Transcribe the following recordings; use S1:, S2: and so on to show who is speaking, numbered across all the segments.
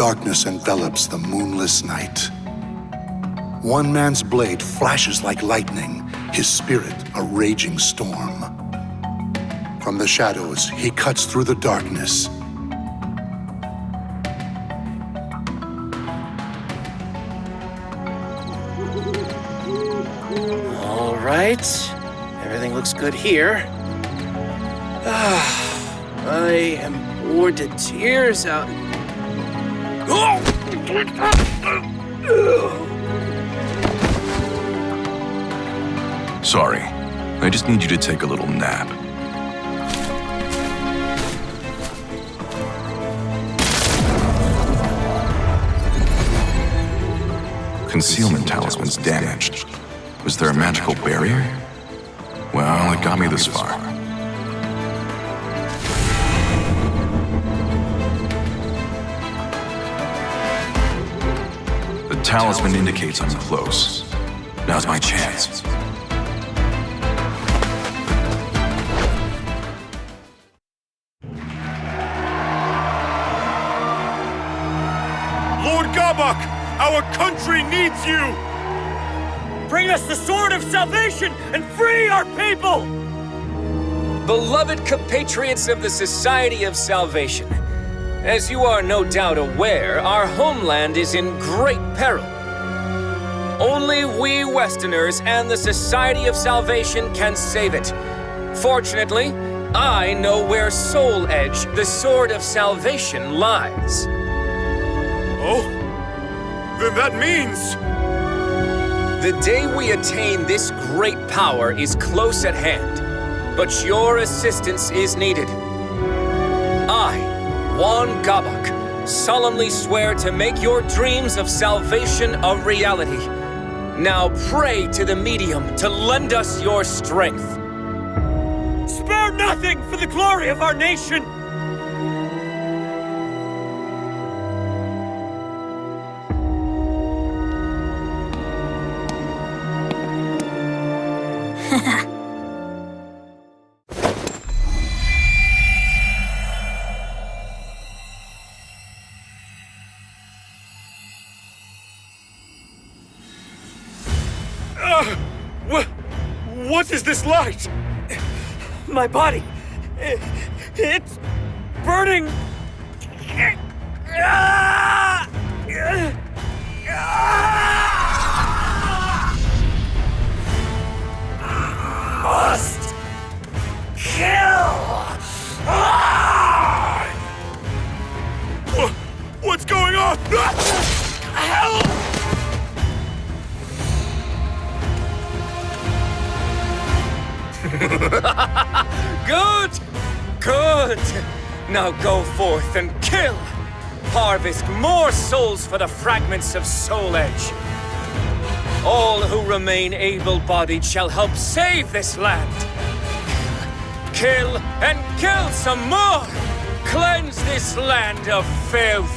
S1: darkness envelops the moonless night. One man's blade flashes like lightning, his spirit a raging storm. From the shadows, he cuts through the darkness.
S2: All right. Everything looks good here. I am bored to tears out.
S3: Sorry. I just need you to take a little nap. Concealment talisman's damaged. Was there a magical barrier? Well, it got me this far. The talisman indicates I'm close. Now's my chance.
S4: Lord Gabak, our country needs you!
S5: Bring us the sword of salvation and free our people!
S6: Beloved compatriots of the Society of Salvation, as you are no doubt aware, our homeland is in great peril. Only we Westerners and the Society of Salvation can save it. Fortunately, I know where Soul Edge, the Sword of Salvation, lies.
S4: Oh? Then that means...
S6: The day we attain this great power is close at hand, but your assistance is needed. I, Hwaan Gabak, solemnly swear to make your dreams of salvation a reality. Now pray to the medium to lend us your strength.
S5: Spare nothing for the glory of our nation!
S4: What is this light?
S5: My body, it's burning! Must kill!
S4: What's going on?
S5: Help!
S6: Good! Good! Now go forth and kill! Harvest more souls for the fragments of Soul Edge. All who remain able-bodied shall help save this land. Kill and kill some more! Cleanse this land of filth!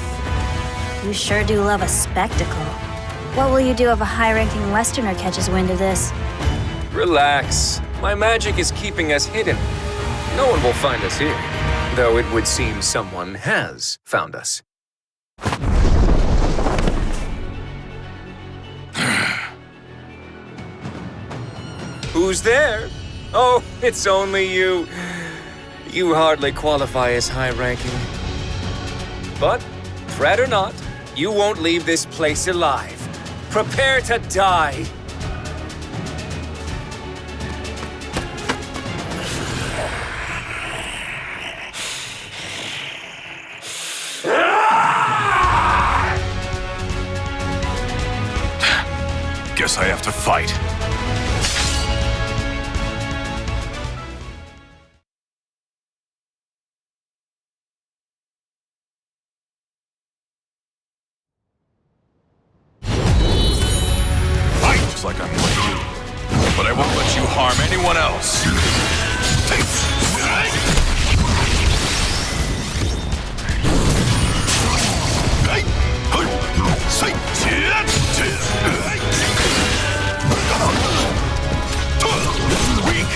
S7: You sure do love a spectacle. What will you do if a high-ranking Westerner catches wind of this?
S6: Relax. My magic is keeping us hidden. No one will find us here, though it would seem someone has found us. Who's there? Oh, it's only you. You hardly qualify as high-ranking. But, threat or not, you won't leave this place alive. Prepare to die.
S3: Guess I have to fight. Looks like I'm late, but I won't let you harm anyone else. Weak.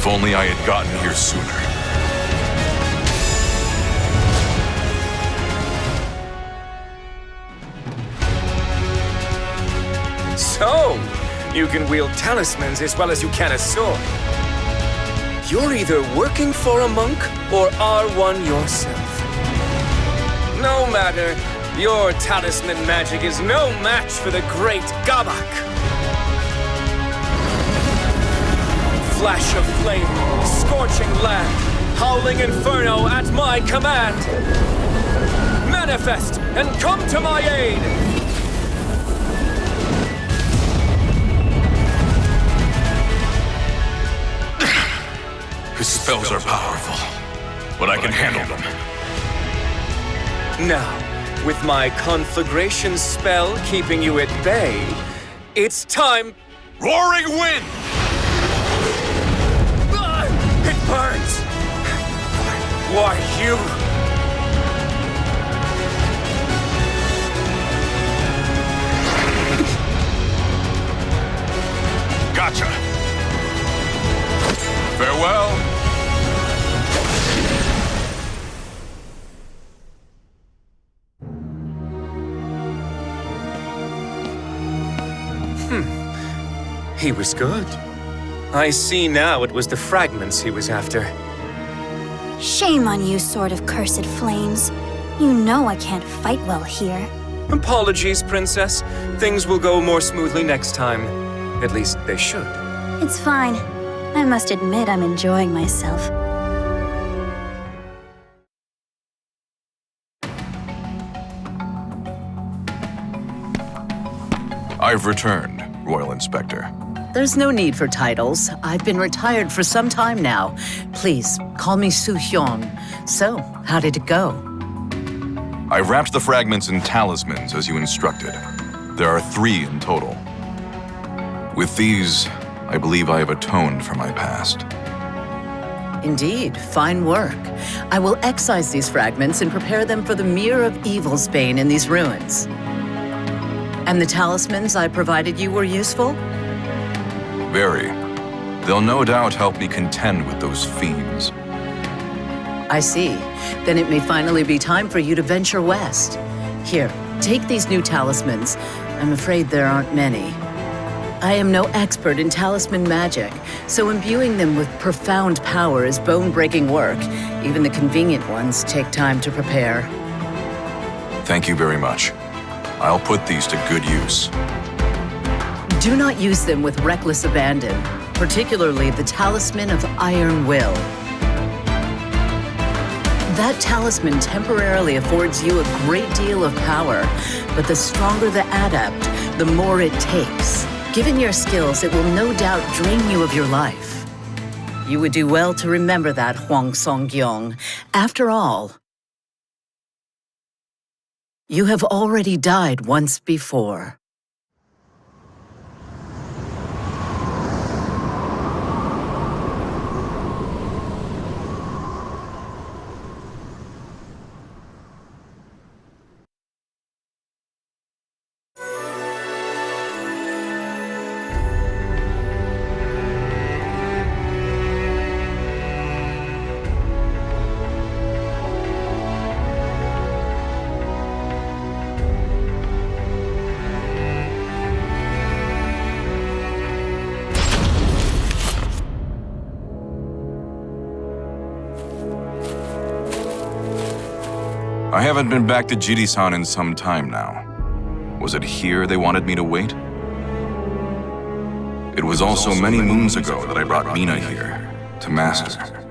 S3: If only I had gotten here sooner.
S6: So, you can wield talismans as well as you can a sword. You're either working for a monk or are one yourself. No matter, your talisman magic is no match for the great Gabak. Flash of flame, scorching land, howling inferno at my command. Manifest and come to my aid.
S3: His spells are powerful, but I can handle them.
S6: Now, with my conflagration spell keeping you at bay, it's time...
S3: Roaring wind!
S6: It burns! Why, you...
S3: Gotcha! Farewell!
S6: He was good. I see now it was the fragments he was after.
S7: Shame on you, Sword of Cursed Flames. You know I can't fight well here.
S6: Apologies, Princess. Things will go more smoothly next time. At least they should.
S7: It's fine. I must admit I'm enjoying myself.
S3: I've returned, Royal Inspector.
S8: There's no need for titles. I've been retired for some time now. Please, call me Su Hyun. So, how did it go?
S3: I wrapped the fragments in talismans as you instructed. There are 3 in total. With these, I believe I have atoned for my past.
S8: Indeed, fine work. I will excise these fragments and prepare them for the Mirror of Evil's bane in these ruins. And the talismans I provided you were useful?
S3: Very. They'll no doubt help me contend with those fiends.
S8: I see. Then it may finally be time for you to venture west. Here, take these new talismans. I'm afraid there aren't many. I am no expert in talisman magic, so imbuing them with profound power is bone-breaking work. Even the convenient ones take time to prepare.
S3: Thank you very much. I'll put these to good use.
S8: Do not use them with reckless abandon, particularly the Talisman of Iron Will. That talisman temporarily affords you a great deal of power, but the stronger the adept, the more it takes. Given your skills, it will no doubt drain you of your life. You would do well to remember that, Hwang Song-gyong. After all, you have already died once before.
S3: I haven't been back to Jiri-san in some time now. Was it here they wanted me to wait? It was also many moons ago that I brought Mina here, to Master.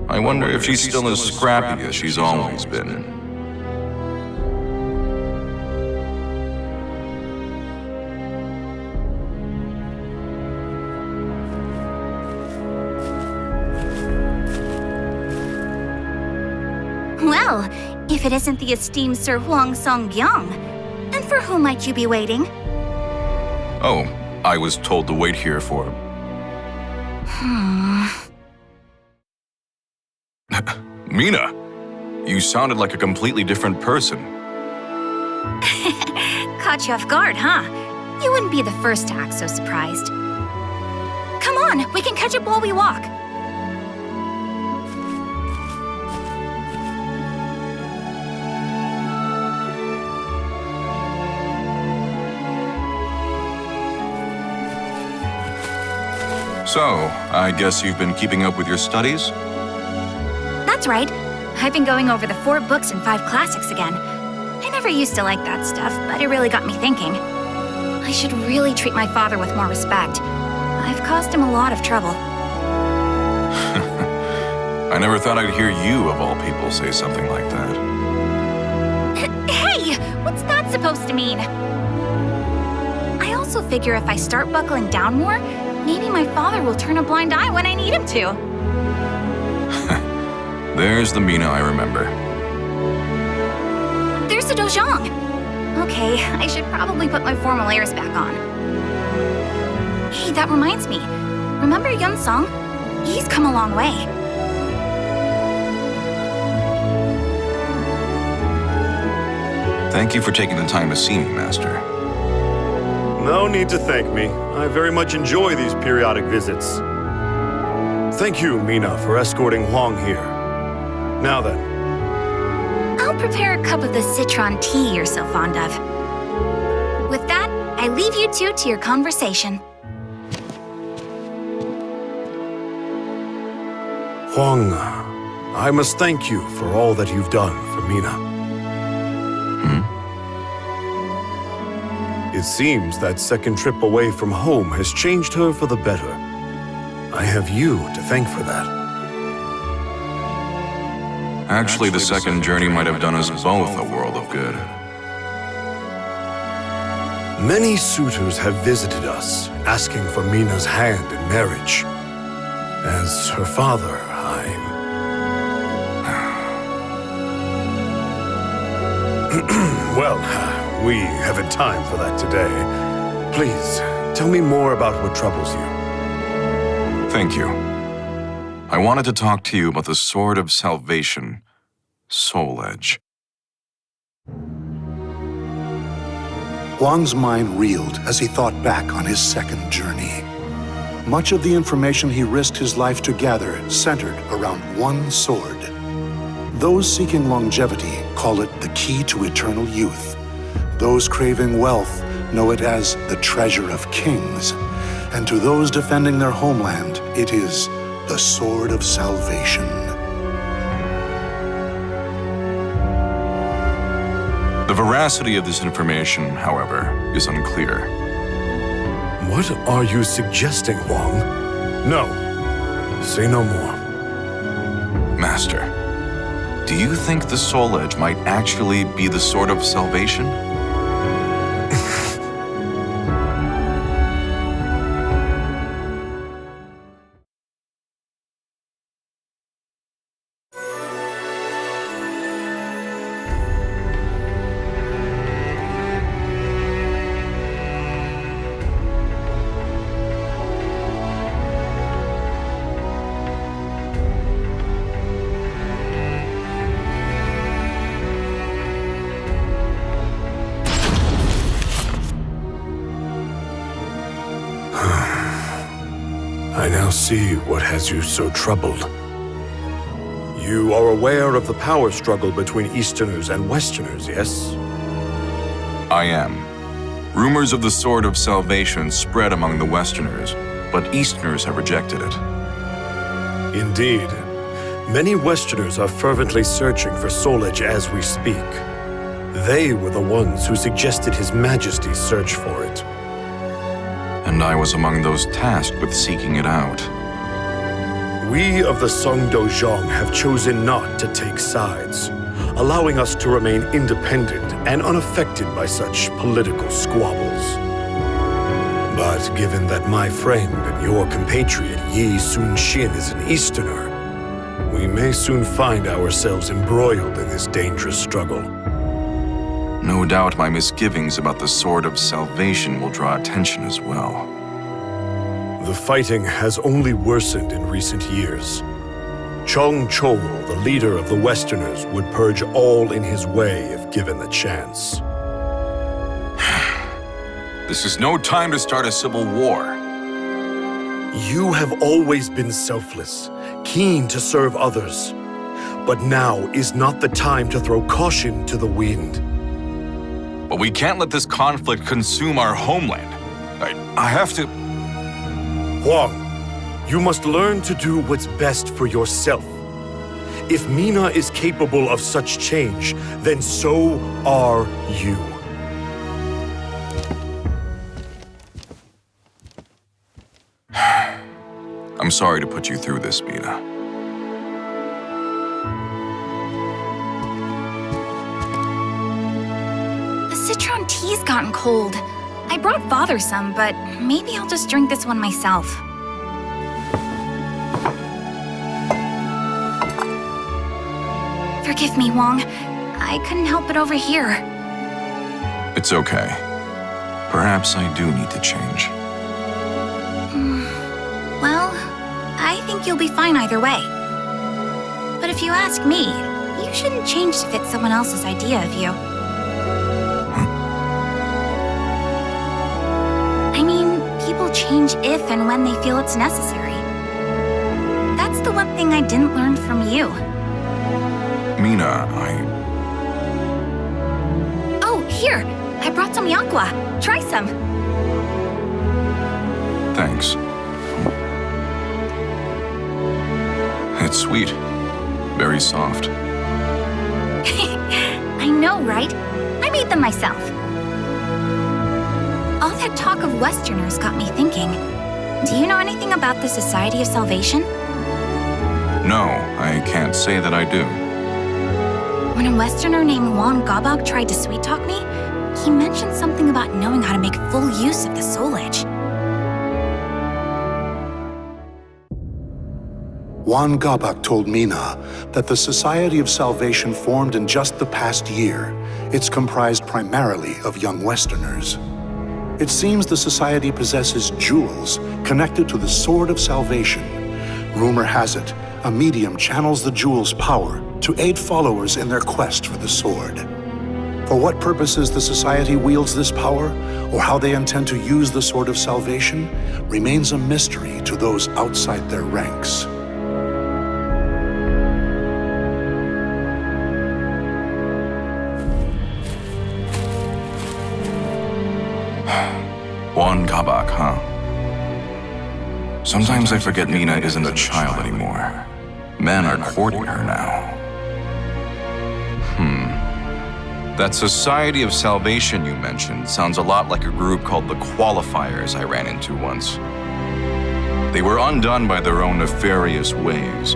S3: I wonder if she's still as scrappy as she's always been.
S9: Well, if it isn't the esteemed Sir Hwang Song-gyong, and for whom might you be waiting?
S3: Oh, I was told to wait here for... Mina, you sounded like a completely different person.
S9: Caught you off guard, huh? You wouldn't be the first to act so surprised. Come on! on, we can catch up while we walk.
S3: So, I guess you've been keeping up with your studies?
S9: That's right. I've been going over the 4 books and 5 classics again. I never used to like that stuff, but it really got me thinking. I should really treat my father with more respect. I've caused him a lot of trouble.
S3: I never thought I'd hear you, of all people, say something like that.
S9: Hey! What's that supposed to mean? I also figure if I start buckling down more, maybe my father will turn a blind eye when I need him to.
S3: There's the Mina I remember.
S9: There's the Dojang. Okay, I should probably put my formal airs back on. Hey, that reminds me. Remember Yun Song? He's come a long way.
S3: Thank you for taking the time to see me, Master.
S4: No need to thank me. I very much enjoy these periodic visits. Thank you, Mina, for escorting Huang here. Now then.
S9: I'll prepare a cup of the citron tea you're so fond of. With that, I leave you two to your conversation.
S4: Huang, I must thank you for all that you've done for Mina. It seems that second trip away from home has changed her for the better. I have you to thank for that.
S3: Actually, the second journey might have done us both a world of good.
S4: Many suitors have visited us, asking for Mina's hand in marriage. As her father, Well, we haven't time for that today. Please, tell me more about what troubles you.
S3: Thank you. I wanted to talk to you about the Sword of Salvation, Soul Edge.
S1: Huang's mind reeled as he thought back on his second journey. Much of the information he risked his life to gather centered around one sword. Those seeking longevity call it the key to eternal youth. Those craving wealth know it as the treasure of kings. And to those defending their homeland, it is the Sword of Salvation.
S3: The veracity of this information, however, is unclear.
S4: What are you suggesting, Huang? No. Say no more.
S3: Master, do you think the Soul Edge might actually be the Sword of Salvation?
S4: I now see what has you so troubled. You are aware of the power struggle between Easterners and Westerners, yes?
S3: I am. Rumors of the Sword of Salvation spread among the Westerners, but Easterners have rejected it.
S4: Indeed. Many Westerners are fervently searching for Soul Edge as we speak. They were the ones who suggested His Majesty's search for it.
S3: And I was among those tasked with seeking it out.
S4: We of the Song Dojang have chosen not to take sides, allowing us to remain independent and unaffected by such political squabbles. But given that my friend and your compatriot Yi Sun-shin is an Easterner, we may soon find ourselves embroiled in this dangerous struggle.
S3: No doubt my misgivings about the Sword of Salvation will draw attention as well.
S4: The fighting has only worsened in recent years. Chong Chol, the leader of the Westerners, would purge all in his way if given the chance.
S3: This is no time to start a civil war.
S4: You have always been selfless, keen to serve others. But now is not the time to throw caution to the wind.
S3: But we can't let this conflict consume our homeland. I have to...
S4: Hwang, you must learn to do what's best for yourself. If Mina is capable of such change, then so are you.
S3: I'm sorry to put you through this, Mina.
S9: The citron tea's gotten cold. I brought Father some, but maybe I'll just drink this one myself. Forgive me, Hwang. I couldn't help it over here.
S3: It's okay. Perhaps I do need to change.
S9: Well, I think you'll be fine either way. But if you ask me, you shouldn't change to fit someone else's idea of you. I mean, people change if and when they feel it's necessary. That's the one thing I didn't learn from you.
S3: Mina,
S9: Oh, here! I brought some yakwa. Try some.
S3: Thanks. It's sweet. Very soft.
S9: I know, right? I made them myself. All that talk of Westerners got me thinking. Do you know anything about the Society of Salvation?
S3: No, I can't say that I do.
S9: When a Westerner named Hwang Gabok tried to sweet-talk me, he mentioned something about knowing how to make full use of the Soul Edge.
S1: Hwang Gabok told Mina that the Society of Salvation formed in just the past year. It's comprised primarily of young Westerners. It seems the Society possesses jewels connected to the Sword of Salvation. Rumor has it, a medium channels the jewel's power to aid followers in their quest for the sword. For what purposes the Society wields this power, or how they intend to use the Sword of Salvation, remains a mystery to those outside their ranks.
S3: Hwang Gabok, huh? Sometimes I forget Mina isn't a child anymore. Men are courting her now. That Society of Salvation you mentioned sounds a lot like a group called the Qualifiers I ran into once. They were undone by their own nefarious ways,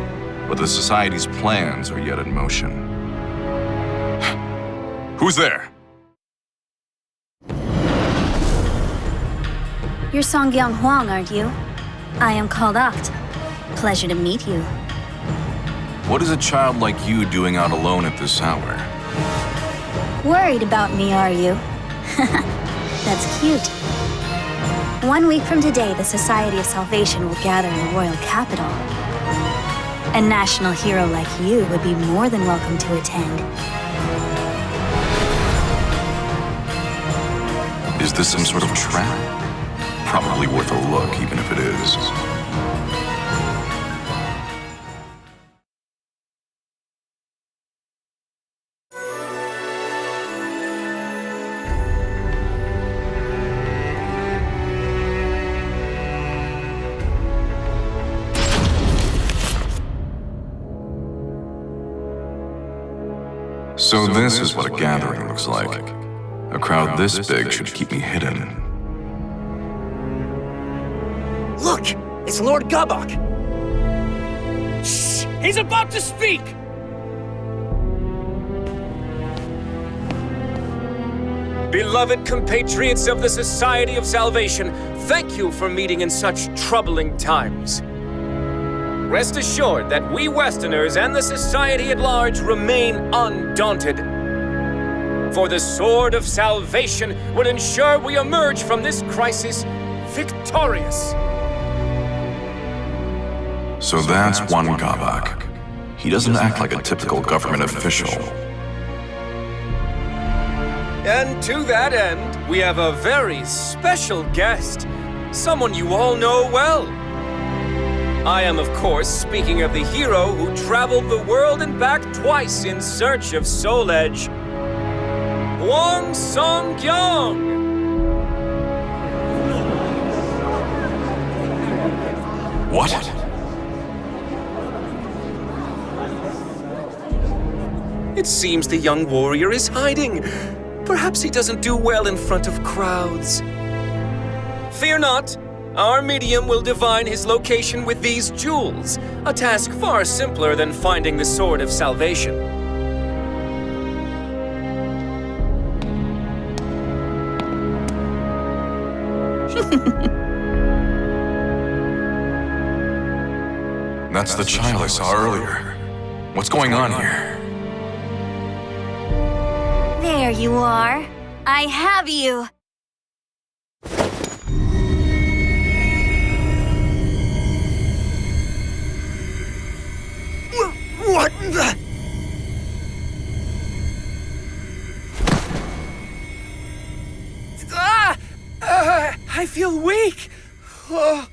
S3: but the Society's plans are yet in motion. Who's there?
S7: You're Songgyang Hwang, aren't you? I am called Oct. Pleasure to meet you.
S3: What is a child like you doing out alone at this hour?
S7: Worried about me, are you? That's cute. 1 week from today, the Society of Salvation will gather in the royal capital. A national hero like you would be more than welcome to attend.
S3: Is this some sort of trap? Probably worth a look, even if it is. So this is what a gathering looks like. A crowd this big should keep me hidden.
S5: Look! It's Lord Gabok! Shh! He's about to speak! Beloved compatriots of the Society of Salvation, thank you for meeting in such troubling times. Rest assured that we Westerners and the Society at large remain undaunted. For the Sword of Salvation will ensure we emerge from this crisis victorious.
S3: So that's Hwang Gabok. He doesn't act like a typical government official.
S6: And to that end, we have a very special guest. Someone you all know well.
S5: I am, of course, speaking of the hero who traveled the world and back twice in search of Soul Edge. Hwang Song-kyung!
S3: What?
S5: It seems the young warrior is hiding. Perhaps he doesn't do well in front of crowds. Fear not. Our medium will divine his location with these jewels, a task far simpler than finding the Sword of Salvation.
S3: That's the child I saw earlier. What's going on here?
S7: There you are. I have you.
S6: What the? I feel weak. Oh.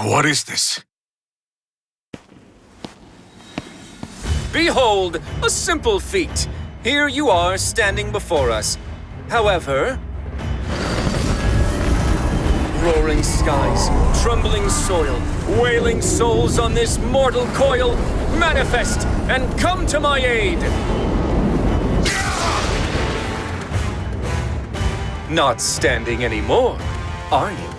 S3: What is this?
S5: Behold, a simple feat. Here you are standing before us. However, roaring skies, trembling soil, wailing souls on this mortal coil, manifest and come to my aid! Not standing anymore, are you?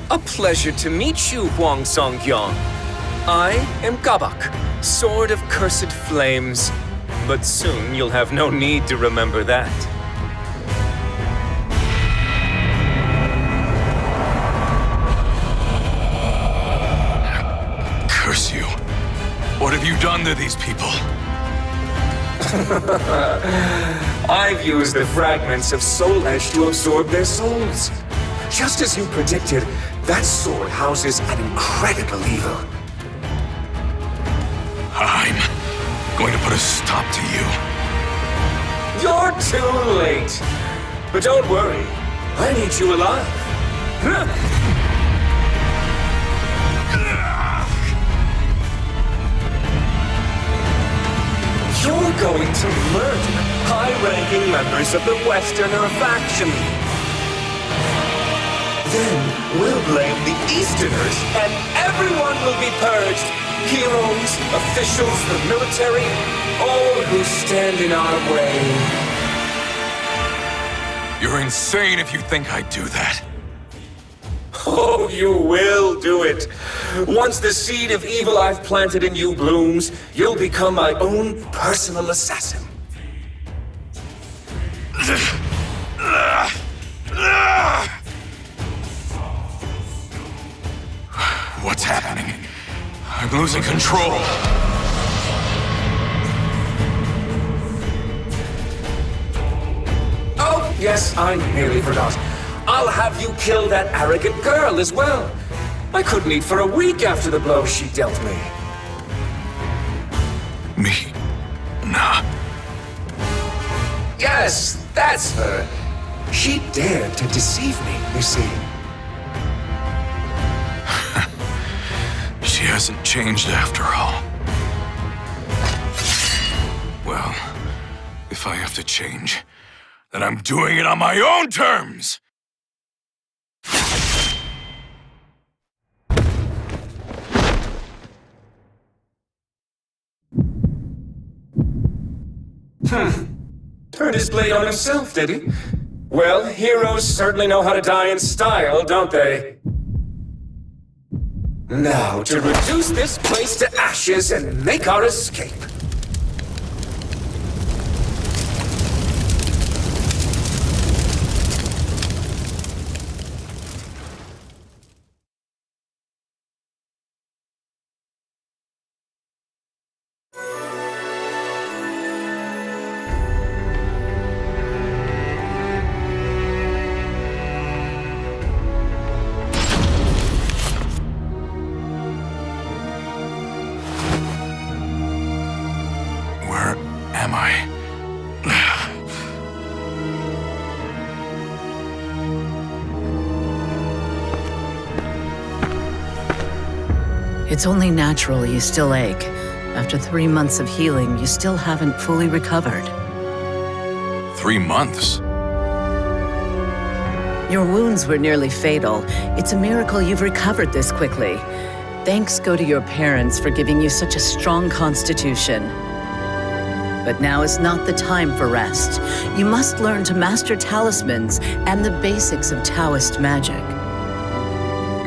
S5: A pleasure to meet you, Hwang Song-kyung. I am Gabak, Sword of Cursed Flames. But soon you'll have no need to remember that.
S3: Curse you. What have you done to these people?
S5: I've used the fragments of Soul Edge to absorb their souls. Just as you predicted, that sword houses an incredible evil.
S3: I'm going to put a stop to you.
S5: You're too late. But don't worry, I need you alive. You're going to murder high-ranking members of the Westerner faction. Then we'll blame the Easterners, and everyone will be purged. Heroes, officials, the military, all who stand in our way.
S3: You're insane if you think I'd do that.
S5: Oh, you will do it. Once the seed of evil I've planted in you blooms, you'll become my own personal assassin.
S3: What's happening? I'm losing control.
S5: Oh, yes, I nearly forgot. I'll have you kill that arrogant girl as well. I couldn't eat for a week after the blow she dealt me.
S3: Me? Nah.
S5: Yes, that's her. She dared to deceive me, you see.
S3: She hasn't changed after all. Well, if I have to change, then I'm doing it on my own terms!
S5: Turned his blade on himself, did he? Well, heroes certainly know how to die in style, don't they? Now, to reduce this place to ashes and make our escape.
S8: It's only natural you still ache. After 3 months of healing, you still haven't fully recovered.
S3: 3 months?
S8: Your wounds were nearly fatal. It's a miracle you've recovered this quickly. Thanks go to your parents for giving you such a strong constitution. But now is not the time for rest. You must learn to master talismans and the basics of Taoist magic.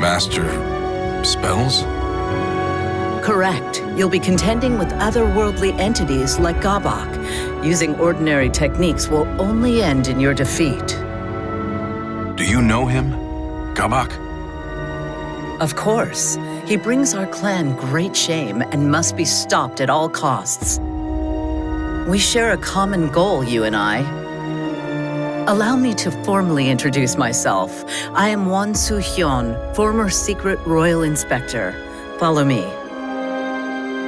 S3: Master spells?
S8: Correct. You'll be contending with otherworldly entities like Gabak. Using ordinary techniques will only end in your defeat.
S3: Do you know him? Gabak?
S8: Of course. He brings our clan great shame and must be stopped at all costs. We share a common goal, you and I. Allow me to formally introduce myself. I am Hwan Soo-hyun, former secret royal inspector. Follow me.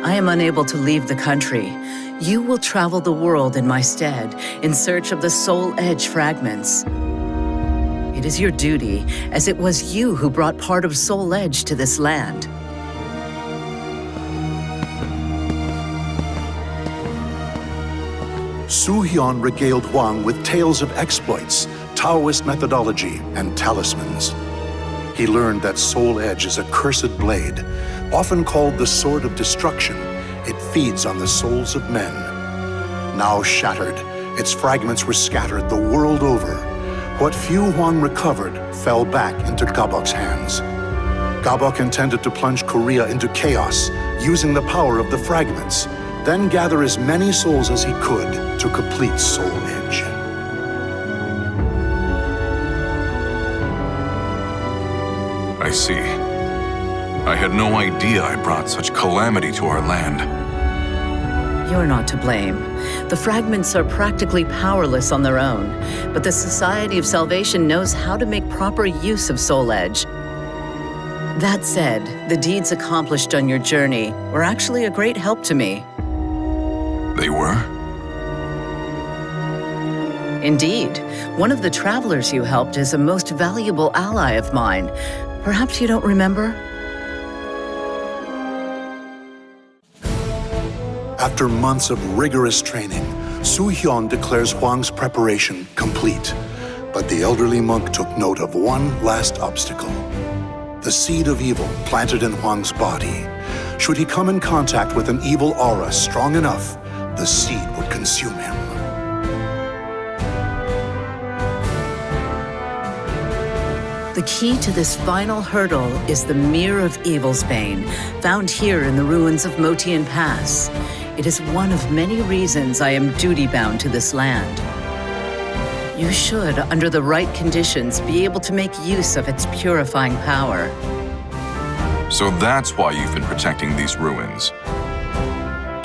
S8: I am unable to leave the country. You will travel the world in my stead, in search of the Soul Edge fragments. It is your duty, as it was you who brought part of Soul Edge to this land.
S1: Soo-hyun regaled Hwang with tales of exploits, Taoist methodology, and talismans. He learned that Soul Edge is a cursed blade, often called the Sword of Destruction. It feeds on the souls of men. Now shattered, its fragments were scattered the world over. What few Hwang recovered fell back into Gabok's hands. Gabok intended to plunge Korea into chaos, using the power of the fragments, then gather as many souls as he could to complete Soul Edge.
S3: I see. I had no idea I brought such calamity to our land.
S8: You're not to blame. The fragments are practically powerless on their own, but the Society of Salvation knows how to make proper use of Soul Edge. That said, the deeds accomplished on your journey were actually a great help to me.
S3: They were?
S8: Indeed. One of the travelers you helped is a most valuable ally of mine. Perhaps you don't remember?
S1: After months of rigorous training, Soo-hyun declares Hwang's preparation complete. But the elderly monk took note of one last obstacle. The seed of evil planted in Hwang's body. Should he come in contact with an evil aura strong enough, the seed would consume him.
S8: The key to this final hurdle is the Mirror of Evil's Bane, found here in the ruins of Motian Pass. It is one of many reasons I am duty-bound to this land. You should, under the right conditions, be able to make use of its purifying power.
S3: So that's why you've been protecting these ruins.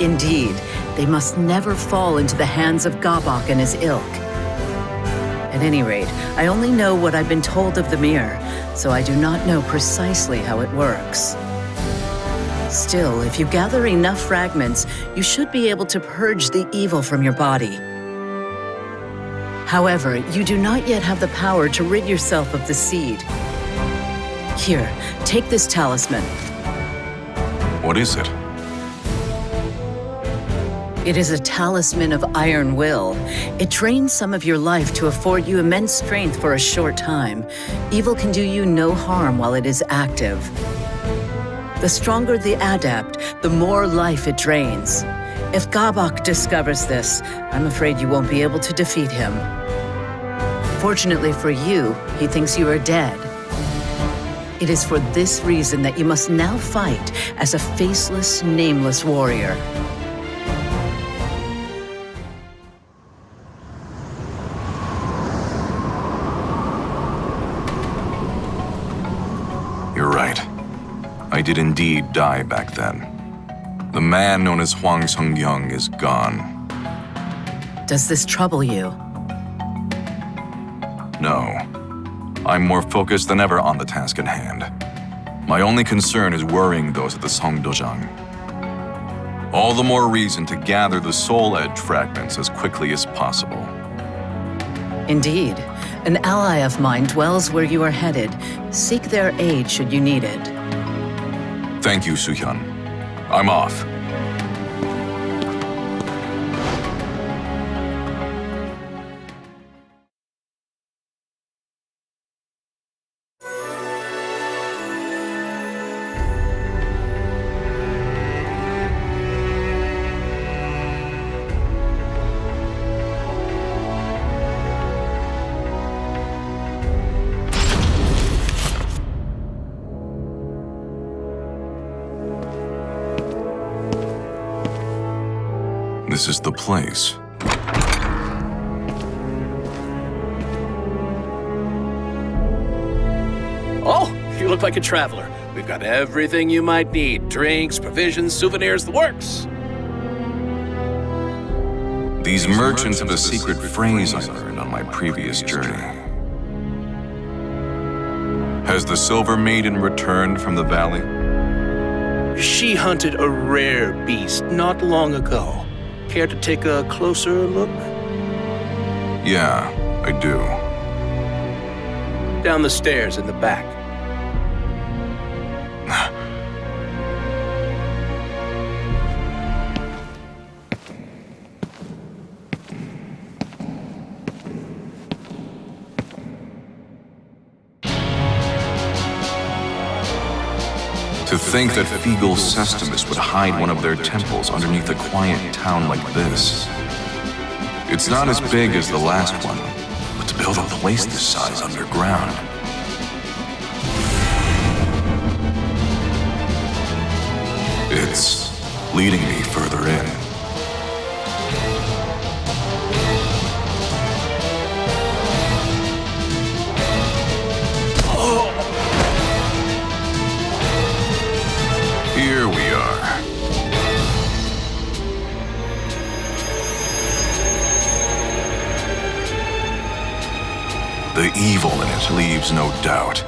S8: Indeed, they must never fall into the hands of Gabok and his ilk. At any rate, I only know what I've been told of the mirror, so I do not know precisely how it works. Still, if you gather enough fragments, you should be able to purge the evil from your body. However, you do not yet have the power to rid yourself of the seed. Here, take this talisman.
S3: What is it?
S8: It is a talisman of iron will. It drains some of your life to afford you immense strength for a short time. Evil can do you no harm while it is active. The stronger the adept, the more life it drains. If Gabok discovers this, I'm afraid you won't be able to defeat him. Fortunately for you, he thinks you are dead. It is for this reason that you must now fight as a faceless, nameless warrior.
S3: You're right. I did indeed die back then. The man known as Hwang Sung-young is gone.
S8: Does this trouble you?
S3: No. I'm more focused than ever on the task at hand. My only concern is worrying those at the Songdojang. All the more reason to gather the Soul Edge fragments as quickly as possible.
S8: Indeed. An ally of mine dwells where you are headed. Seek their aid should you need it.
S3: Thank you, Suhyun. I'm off. This is the place.
S2: Oh, you look like a traveler. We've got everything you might need. Drinks, provisions, souvenirs, the works.
S3: These merchants have a secret phrase I learned on my previous journey. Has the Silver Maiden returned from the valley?
S2: She hunted a rare beast not long ago. Care to take a closer look?
S3: Yeah, I do.
S2: Down the stairs in the back.
S3: To think that Feegle Sestimus would hide one of their temples underneath a quiet town like this. It's not as big as the last one, but to build a place this size underground. It's leading me further in. Here we are. The evil in it leaves no doubt.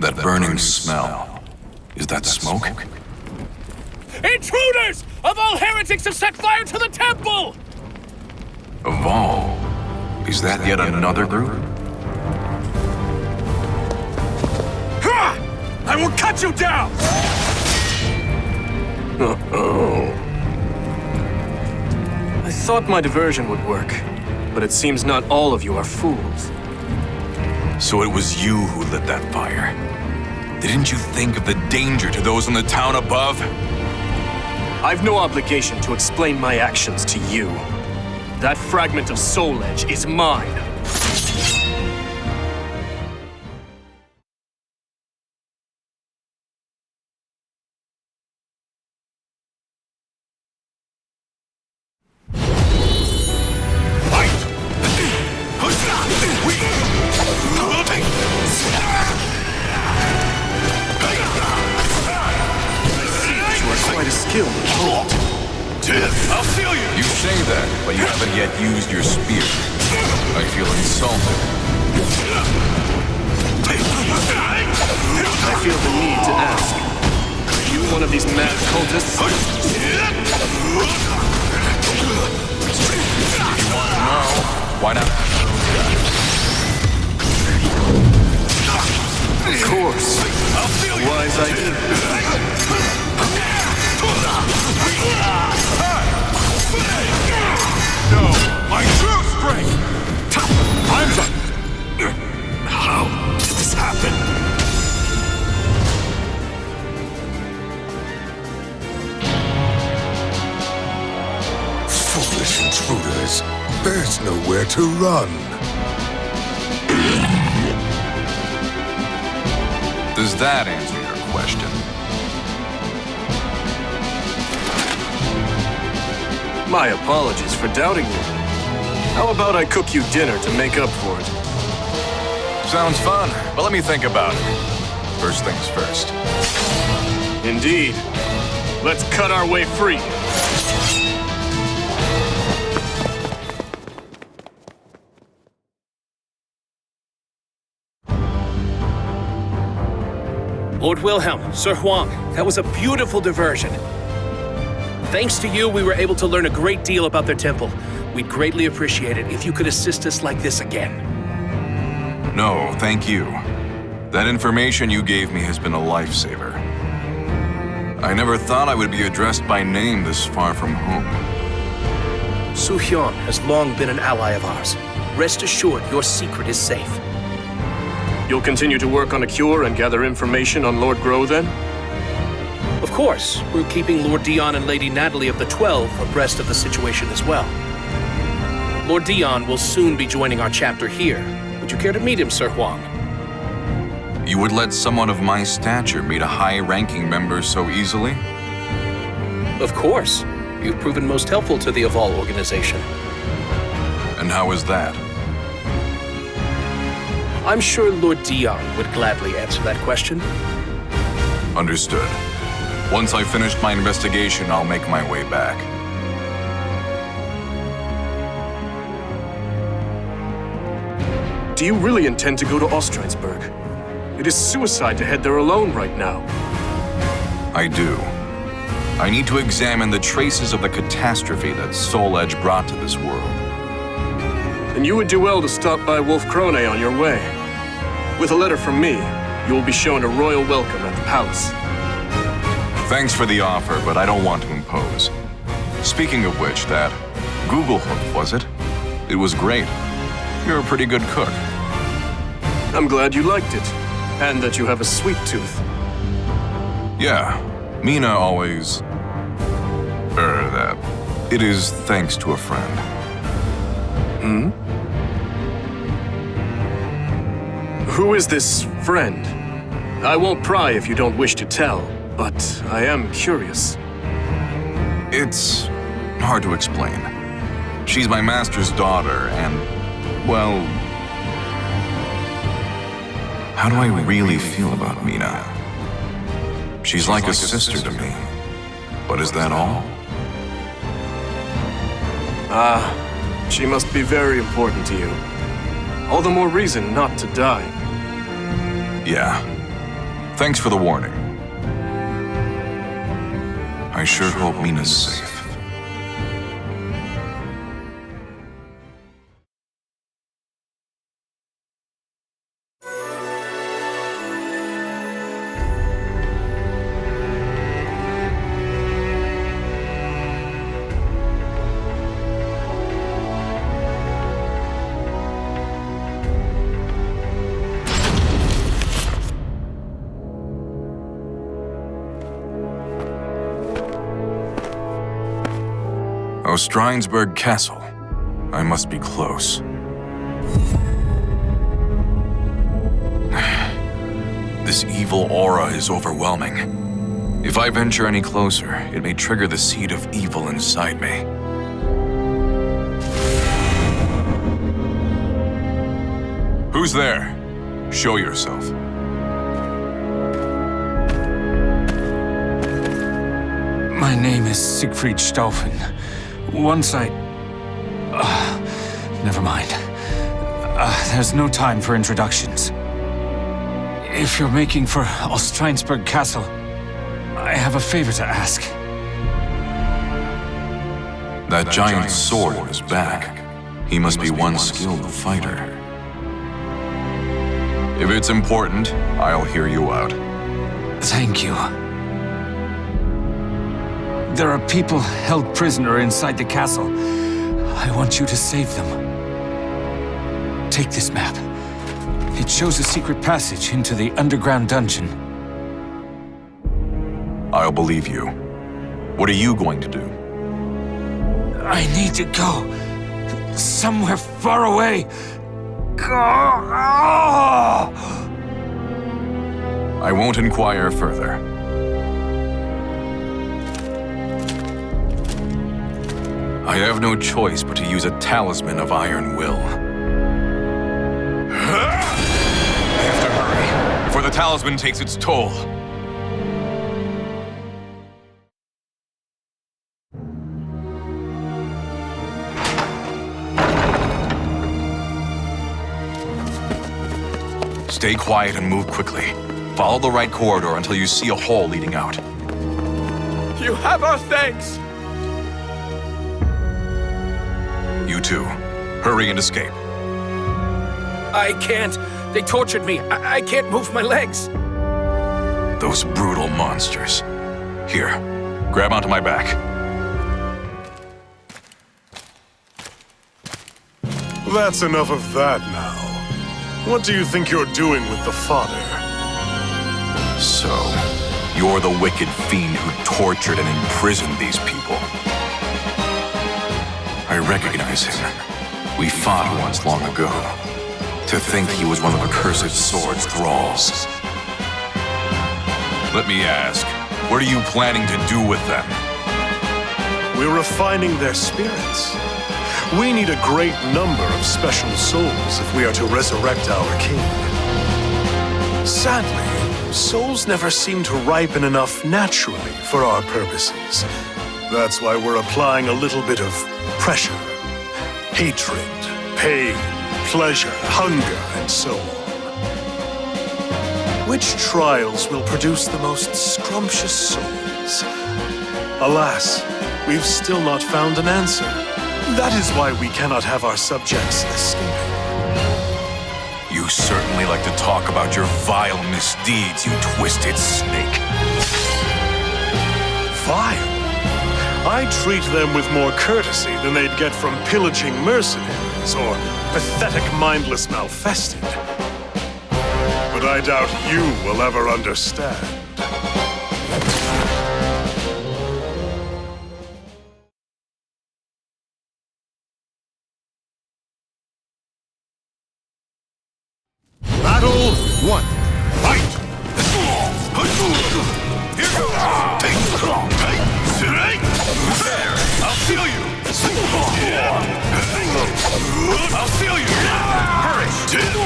S3: That burning smell. Is that smoke?
S5: Intruders! Of all heretics have set fire to the temple!
S3: Of all? Is that yet another group?
S5: I will cut you down! I thought my diversion would work, but it seems not all of you are fools.
S3: So it was you who lit that fire. Didn't you think of the danger to those in the town above?
S5: I've no obligation to explain my actions to you. That fragment of Soul Edge is mine.
S3: I'll feel you! You say that, but you haven't yet used your spear. I feel insulted.
S5: I feel the need to ask. Are you one of these mad cultists?
S3: If you want to know, why not?
S5: Of course. A wise idea.
S3: No, my true strength! Time's up! How did this happen?
S1: Foolish intruders. There's nowhere to run.
S3: Does that answer your question?
S5: My apologies for doubting you. How about I cook you dinner to make up for it?
S3: Sounds fun, but let me think about it. First things first.
S5: Indeed. Let's cut our way free. Lord Wilhelm, Sir Hwang, that was a beautiful diversion. Thanks to you, we were able to learn a great deal about their temple.
S2: We'd greatly appreciate it if you could assist us like this again.
S3: No, thank you. That information you gave me has been a lifesaver. I never thought I would be addressed by name this far from home.
S2: Su-hyun has long been an ally of ours. Rest assured your secret is safe.
S10: You'll continue to work on a cure and gather information on Lord Grow, then?
S2: Of course, we're keeping Lord Dion and Lady Natalie of the 12 abreast of the situation as well. Lord Dion will soon be joining our chapter here. Would you care to meet him, Sir Hwang?
S3: You would let someone of my stature meet a high-ranking member so easily?
S2: Of course. You've proven most helpful to the Vl organization.
S3: And how is that?
S2: I'm sure Lord Dion would gladly answer that question.
S3: Understood. Once I've finished my investigation, I'll make my way back.
S10: Do you really intend to go to Ostrheinsburg? It is suicide to head there alone right now.
S3: I do. I need to examine the traces of the catastrophe that Soul Edge brought to this world.
S10: Then you would do well to stop by Wolf Krone on your way. With a letter from me, you will be shown a royal welcome at the palace.
S3: Thanks for the offer, but I don't want to impose. Speaking of which, that Google hook, was it? It was great. You're a pretty good cook.
S10: I'm glad you liked it, and that you have a sweet tooth.
S3: Yeah, Mina always... it is thanks to a friend.
S10: Hmm? Who is this friend? I won't pry if you don't wish to tell, but I am curious.
S3: It's hard to explain. She's my master's daughter, and, well... How do I really feel about Mina? She's like a sister to me. But is that all?
S10: She must be very important to you. All the more reason not to die.
S3: Yeah. Thanks for the warning. I sure hope Mina's safe. Ostrheinsburg Castle. I must be close. This evil aura is overwhelming. If I venture any closer, it may trigger the seed of evil inside me. Who's there? Show yourself.
S11: My name is Siegfried Stauffen. Once I... never mind. There's no time for introductions. If you're making for Ostrheinsburg Castle, I have a favor to ask.
S3: That giant sword on his back. He must be one skilled fighter. If it's important, I'll hear you out.
S11: Thank you. There are people held prisoner inside the castle. I want you to save them. Take this map. It shows a secret passage into the underground dungeon.
S3: I'll believe you. What are you going to do?
S11: I need to go. Somewhere far away.
S3: I won't inquire further. I have no choice but to use a talisman of iron will. I have to hurry, before the talisman takes its toll. Stay quiet and move quickly. Follow the right corridor until you see a hole leading out.
S6: You have our thanks!
S3: You two, hurry and escape.
S2: I can't. They tortured me. I can't move my legs.
S3: Those brutal monsters. Here, grab onto my back.
S4: That's enough of that now. What do you think you're doing with the father?
S3: So, you're the wicked fiend who tortured and imprisoned these people. I recognize him. We fought once long ago. To think he was one of Accursed Sword's thralls. Let me ask, what are you planning to do with them?
S4: We're refining their spirits. We need a great number of special souls if we are to resurrect our king. Sadly, souls never seem to ripen enough naturally for our purposes. That's why we're applying a little bit of pressure. Hatred, pain, pleasure, hunger, and so on. Which trials will produce the most scrumptious souls? Alas, we've still not found an answer. That is why we cannot have our subjects escaping.
S3: You certainly like to talk about your vile misdeeds, you twisted snake.
S4: Vile? I treat them with more courtesy than they'd get from pillaging mercenaries or pathetic mindless Malfested. But I doubt you will ever understand.
S1: Battle 1. Fight!
S3: Here goes! I'll feel you! I'll feel you! Hurry! I'll feel you!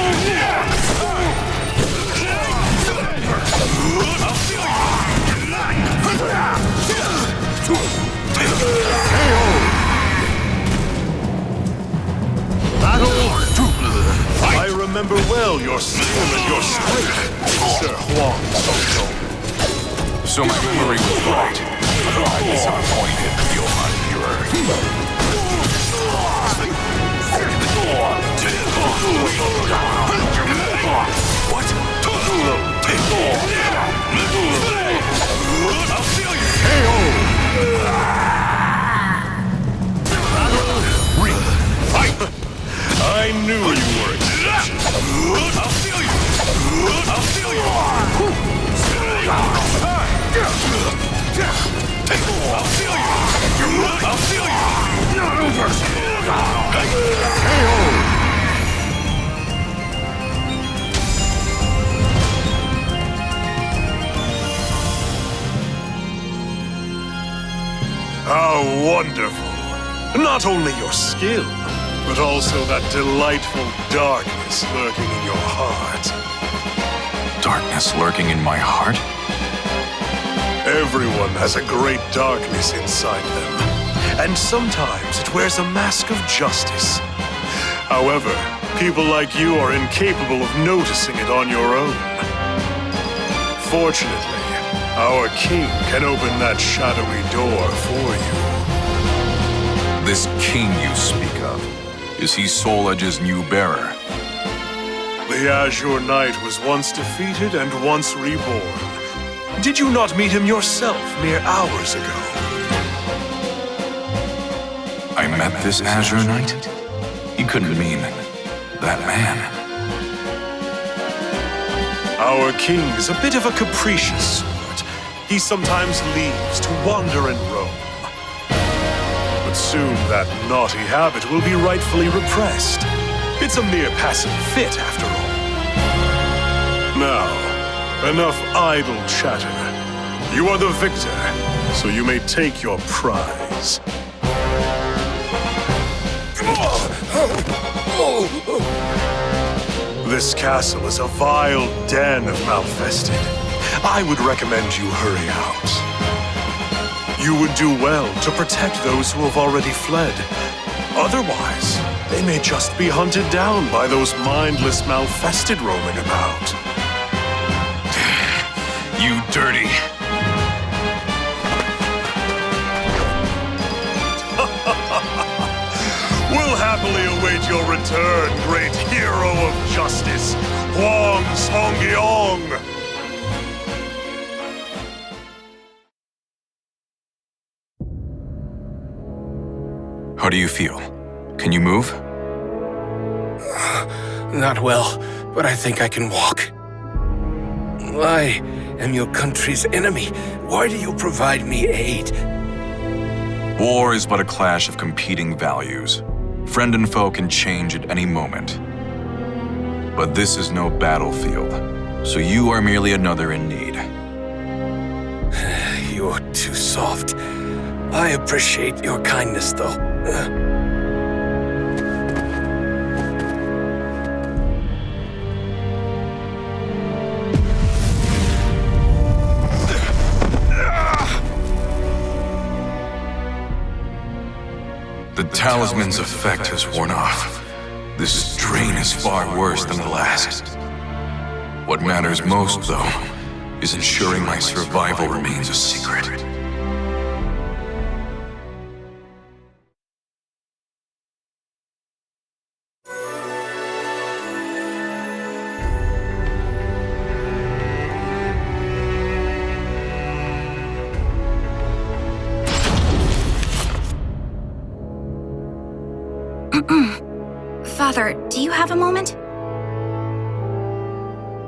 S1: Battle 2.
S4: I remember well your skill and your strength, Sir Hwang.
S3: So my memory was right. I'm disappointed, Johann Führer. What? I'll feel you!
S1: KO! Battle 3. Fight!
S4: I knew you were exceptional.
S3: I'll feel you! I'll feel you! I'll feel you! I'll feel you!
S1: Not over! KO!
S4: How wonderful! Not only your skill, but also that delightful darkness lurking in your heart.
S3: Darkness lurking in my heart?
S4: Everyone has a great darkness inside them, and sometimes it wears a mask of justice. However, people like you are incapable of noticing it on your own. Fortunately, our king can open that shadowy door for you.
S3: This king you speak of, is he Soul Edge's new bearer?
S4: The Azure Knight was once defeated and once reborn. Did you not meet him yourself mere hours ago?
S3: I met this Azure Knight? He couldn't mean that man.
S4: Our king is a bit of a capricious sort. He sometimes leaves to wander and roam. But soon that naughty habit will be rightfully repressed. It's a mere passing fit, after all. Now, enough idle chatter. You are the victor, so you may take your prize. This castle is a vile den of Malfested. I would recommend you hurry out. You would do well to protect those who have already fled. Otherwise, they may just be hunted down by those mindless Malfested roaming about.
S3: You dirty...
S4: We'll gratefully await your return, great hero of justice, Hwang Song-gyong!
S3: How do you feel? Can you move?
S2: Not well, but I think I can walk. I am your country's enemy. Why do you provide me aid?
S3: War is but a clash of competing values. Friend and foe can change at any moment. But this is no battlefield, so you are merely another in need.
S2: You're too soft. I appreciate your kindness, though.
S3: The talisman's effect has worn off. This strain is far worse than the last. What matters most, though, is ensuring my survival remains a secret.
S9: Father, do you have a moment?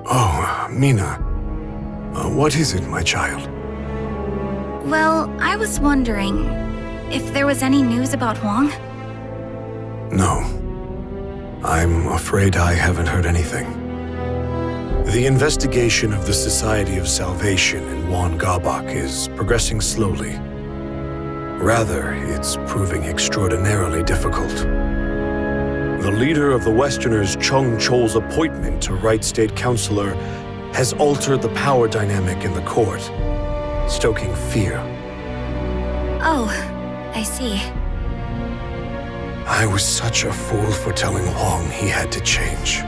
S4: Oh, Mina. What is it, my child?
S9: Well, I was wondering if there was any news about Hwang?
S4: No. I'm afraid I haven't heard anything. The investigation of the Society of Salvation in Wan Gabak is progressing slowly. Rather, it's proving extraordinarily difficult. The leader of the Westerners, Chung Chol's appointment to Right State Councilor has altered the power dynamic in the court, stoking fear.
S9: Oh, I see.
S4: I was such a fool for telling Hwang he had to change.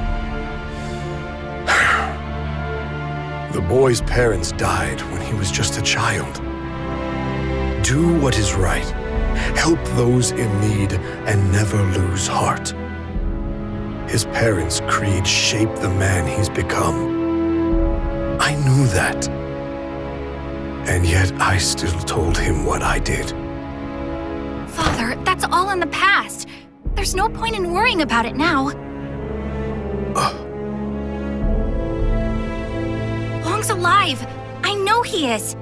S4: The boy's parents died when he was just a child. Do what is right. Help those in need and never lose heart. His parents' creed shaped the man he's become. I knew that. And yet I still told him what I did.
S9: Father, that's all in the past. There's no point in worrying about it now. Hwang's alive. I know he is.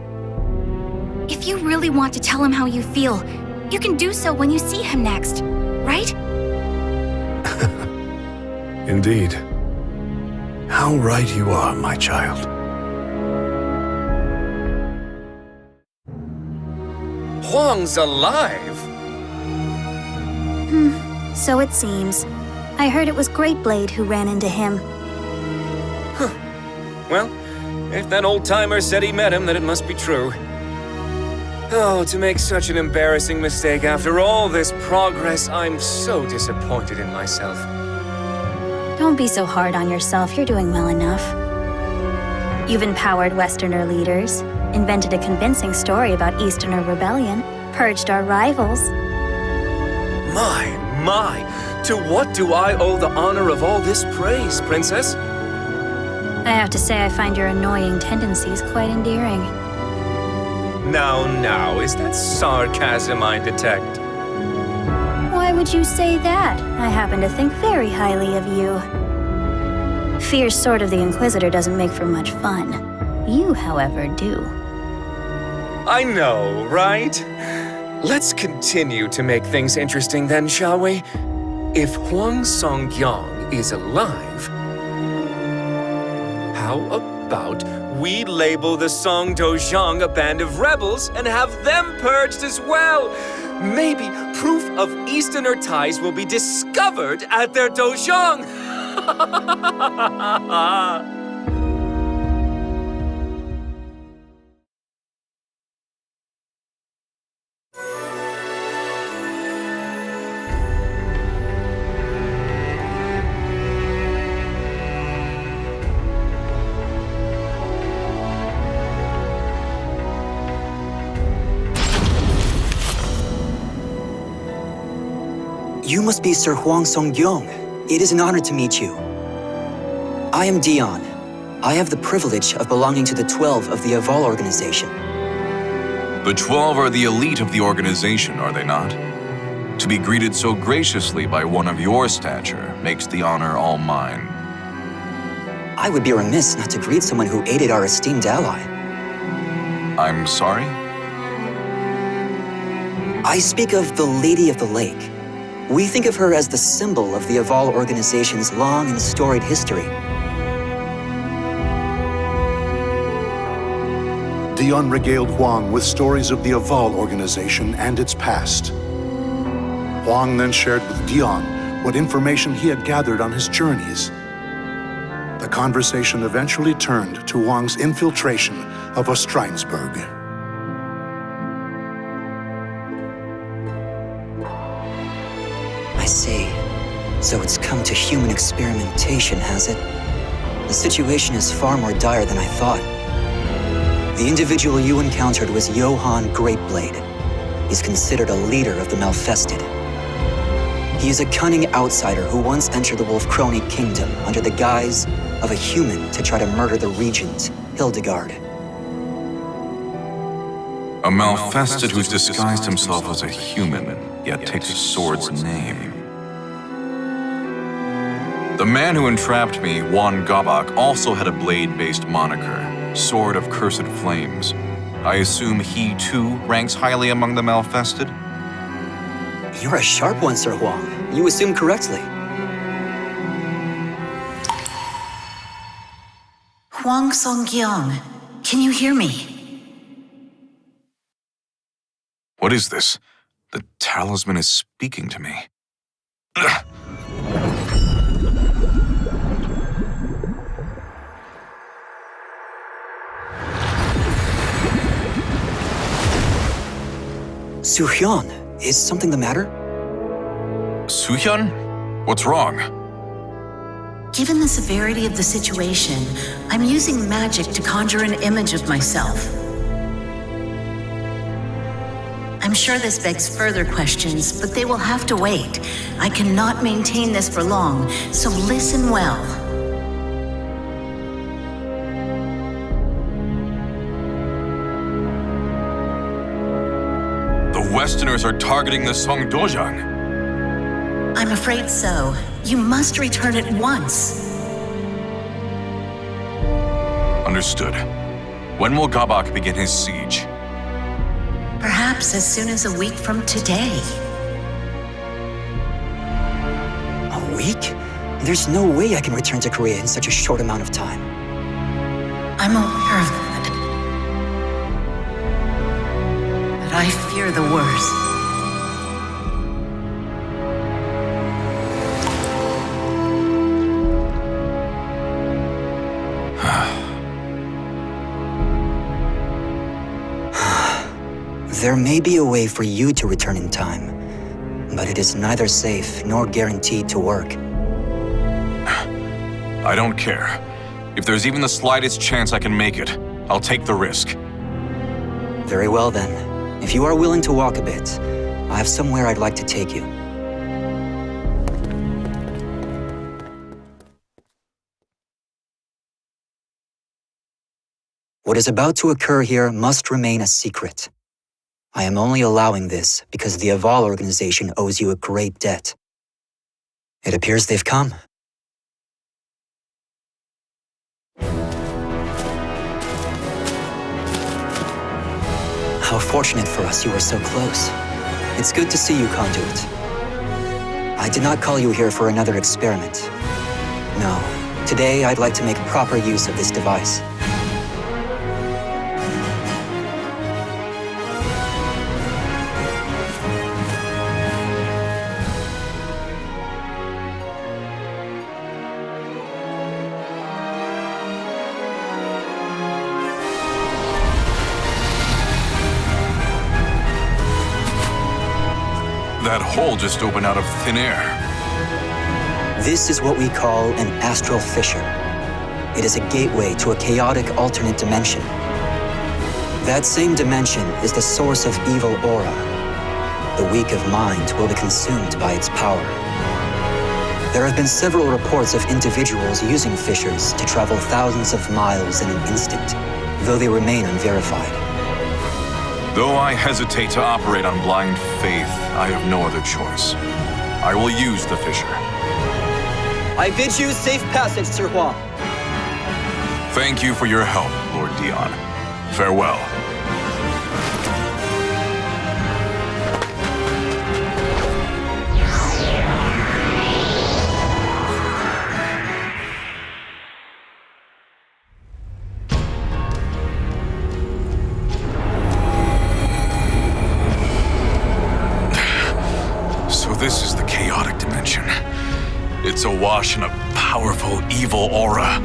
S9: If you really want to tell him how you feel, you can do so when you see him next, right?
S4: Indeed. How right you are, my child.
S5: Hwang's alive?
S7: So it seems. I heard it was Great Blade who ran into him.
S5: Well, if that old-timer said he met him, then it must be true. Oh, to make such an embarrassing mistake after all this progress, I'm so disappointed in myself.
S7: Don't be so hard on yourself, you're doing well enough. You've empowered Westerner leaders, invented a convincing story about Easterner rebellion, purged our rivals.
S5: My, to what do I owe the honor of all this praise, Princess?
S7: I have to say I find your annoying tendencies quite endearing.
S5: Now, is that sarcasm I detect?
S7: Why would you say that? I happen to think very highly of you. Fierce sword of the Inquisitor doesn't make for much fun. You, however, do.
S5: I know, right? Let's continue to make things interesting then, shall we? If Hwang Song-gyong is alive, how about we label the Song Dojang a band of rebels and have them purged as well? Maybe proof of Easterner ties will be discovered at their Dojang.
S12: You must be Sir Hwang Song-gyong. It is an honor to meet you. I am Dion. I have the privilege of belonging to the 12 of the Vl organization.
S3: The 12 are the elite of the organization, are they not? To be greeted so graciously by one of your stature makes the honor all mine.
S12: I would be remiss not to greet someone who aided our esteemed ally.
S3: I'm sorry?
S12: I speak of the Lady of the Lake. We think of her as the symbol of the Vl organization's long and storied history.
S1: Dion regaled Hwang with stories of the Vl organization and its past. Hwang then shared with Dion what information he had gathered on his journeys. The conversation eventually turned to Hwang's infiltration of Ostrheinsburg.
S12: I see. So it's come to human experimentation, has it? The situation is far more dire than I thought. The individual you encountered was Johann Greatblade. He's considered a leader of the Malfested. He is a cunning outsider who once entered the Wolfkrone Kingdom under the guise of a human to try to murder the regent, Hildegard.
S3: A Malfested who's disguised himself as a human, yet takes a sword's name. The man who entrapped me, Juan Gabak, also had a blade-based moniker, Sword of Cursed Flames. I assume he, too, ranks highly among the Malfested?
S12: You're a sharp one, Sir Hwang. You assume correctly.
S8: Hwang Song-gyong, can you hear me?
S3: What is this? The talisman is speaking to me.
S12: Soo-hyun, is something the matter?
S3: Soo-hyun? What's wrong?
S8: Given the severity of the situation, I'm using magic to conjure an image of myself. I'm sure this begs further questions, but they will have to wait. I cannot maintain this for long, so listen well.
S3: The Westerners are targeting the Songdojang.
S8: I'm afraid so. You must return at once.
S3: Understood. When will Gabak begin his siege?
S8: Perhaps as soon as a week from today.
S12: A week? There's no way I can return to Korea in such a short amount of time.
S8: I'm aware of that. But I fear the worst.
S12: There may be a way for you to return in time, but it is neither safe nor guaranteed to work.
S3: I don't care. If there's even the slightest chance I can make it, I'll take the risk.
S12: Very well then. If you are willing to walk a bit, I have somewhere I'd like to take you. What is about to occur here must remain a secret. I am only allowing this because the Vl organization owes you a great debt. It appears they've come. How fortunate for us you were so close. It's good to see you, Conduit. I did not call you here for another experiment. No, today I'd like to make proper use of this device.
S3: That hole just opened out of thin air.
S12: This is what we call an astral fissure. It is a gateway to a chaotic alternate dimension. That same dimension is the source of evil aura. the weak of mind will be consumed by its power. There have been several reports of individuals using fissures to travel thousands of miles in an instant, though they remain unverified.
S3: Though I hesitate to operate on blind faith, I have no other choice. I will use the fissure.
S12: I bid you safe passage, Sir Hua.
S3: Thank you for your help, Lord Dion. Farewell. This is the chaotic dimension. It's awash in a powerful, evil aura.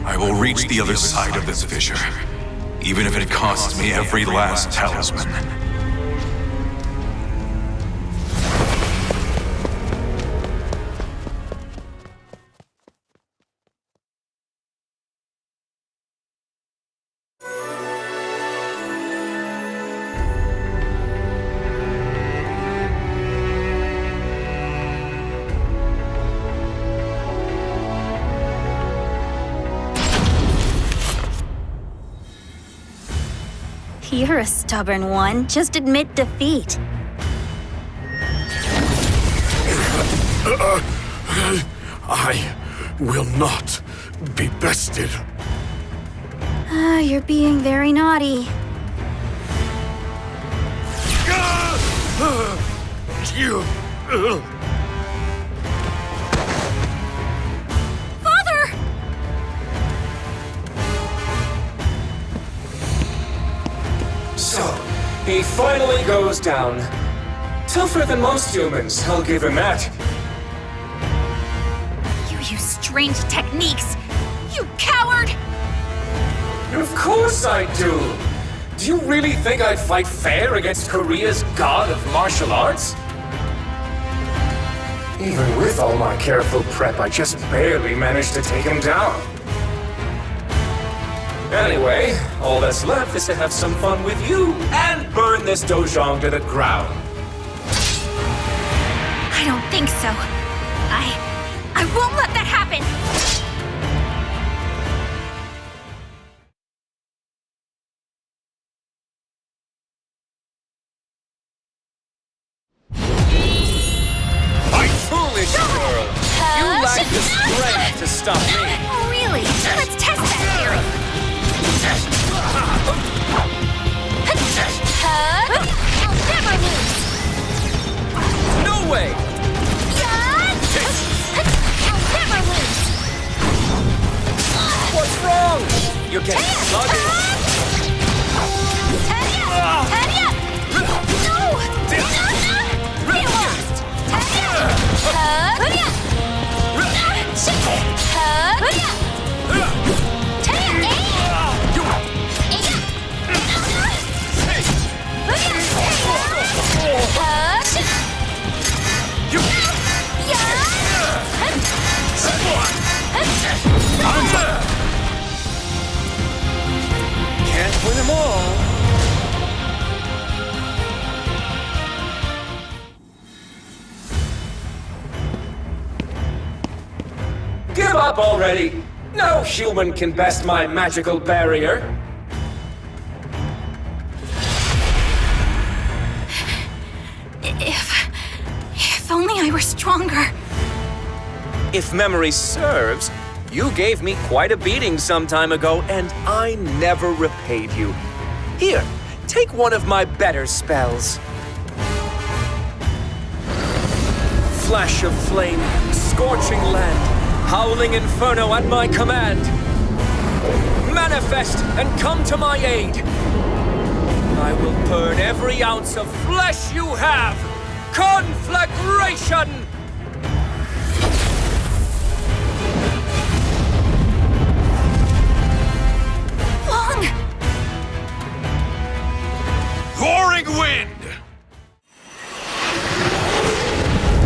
S3: I will reach the other side of this fissure, even if it costs me every last talisman.
S7: You're a stubborn one. Just admit defeat.
S4: I will not be bested.
S7: You're being very naughty.
S9: Father!
S5: So, he finally goes down. Tougher than most humans, I'll give him that.
S9: You use strange techniques! You coward!
S5: Of course I do! Do you really think I'd fight fair against Korea's god of martial arts? Even with all my careful prep, I just barely managed to take him down. Anyway, all that's left is to have some fun with you and burn this dojang to the ground.
S9: I don't think so. I won't let that happen!
S5: My foolish girl! You lack the strength to stop me!
S9: Oh, really? Let's test that theory! I'll never lose!
S5: No way!
S9: I'll never lose!
S5: What's wrong? You're getting sluggish. Can't win them all. Give up already! No human can best my magical barrier.
S9: If only I were stronger.
S5: If memory serves, you gave me quite a beating some time ago, and I never repaid you. Here, take one of my better spells. Flash of flame, scorching land, howling inferno at my command. Manifest and come to my aid. I will burn every ounce of flesh you have. Conflagration!
S3: Roaring wind!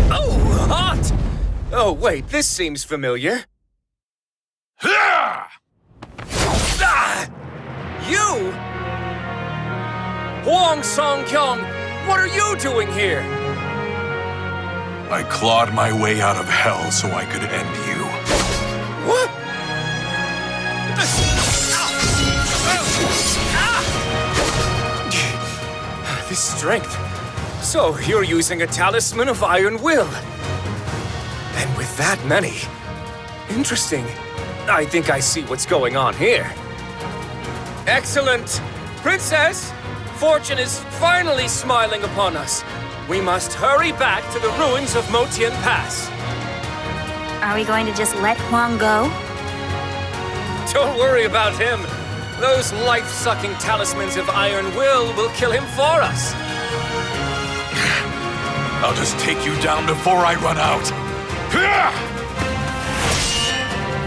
S5: Oh, hot! Oh, wait, this seems familiar. You? Huang Songkyong, what are you doing here?
S3: I clawed my way out of hell so I could end you.
S5: What? This strength. So, you're using a talisman of iron will. And with that many. Interesting. I think I see what's going on here. Excellent! Princess! Fortune is finally smiling upon us. We must hurry back to the ruins of Motian Pass.
S7: Are we going to just let Huang go?
S5: Don't worry about him. Those life-sucking talismans of iron will kill him for us.
S3: I'll just take you down before I run out.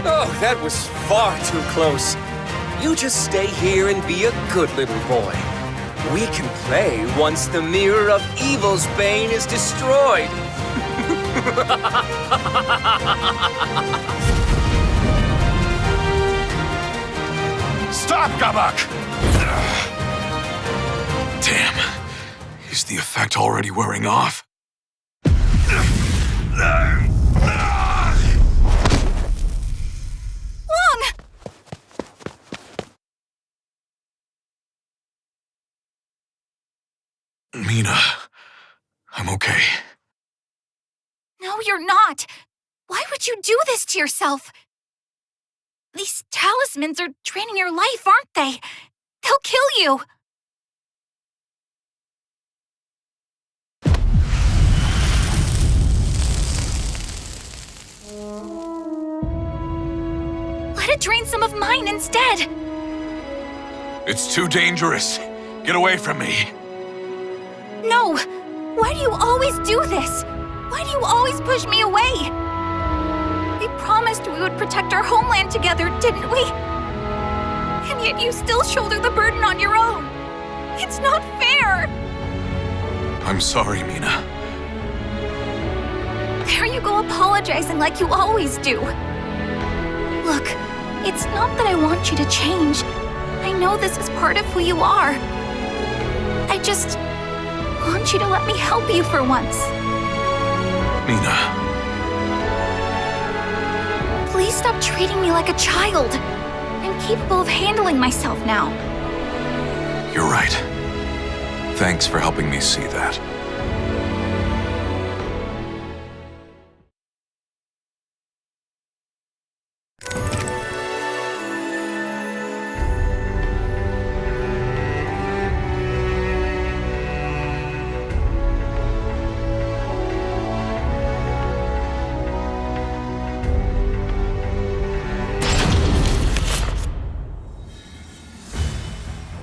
S5: Oh, that was far too close. You just stay here and be a good little boy. We can play once the Mirror of Evil's bane is destroyed.
S3: Stop, Gabak! Damn. Is the effect already wearing off?
S9: Huang!
S3: Mina, I'm okay.
S9: No, you're not. Why would you do this to yourself? These talismans are draining your life, aren't they? They'll kill you. Let it drain some of mine instead.
S3: It's too dangerous. Get away from me.
S9: No! Why do you always do this? Why do you always push me away? We promised we would protect our homeland together, didn't we? And yet you still shoulder the burden on your own. It's not fair!
S3: I'm sorry, Mina.
S9: There you go apologizing like you always do. Look, it's not that I want you to change. I know this is part of who you are. I just want you to let me help you for once.
S3: Mina.
S9: Please stop treating me like a child. I'm capable of handling myself now.
S3: You're right. Thanks for helping me see that.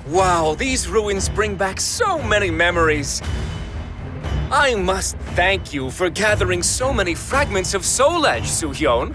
S5: Wow, these ruins bring back so many memories. I must thank you for gathering so many fragments of Soul Edge, Soo-hyun.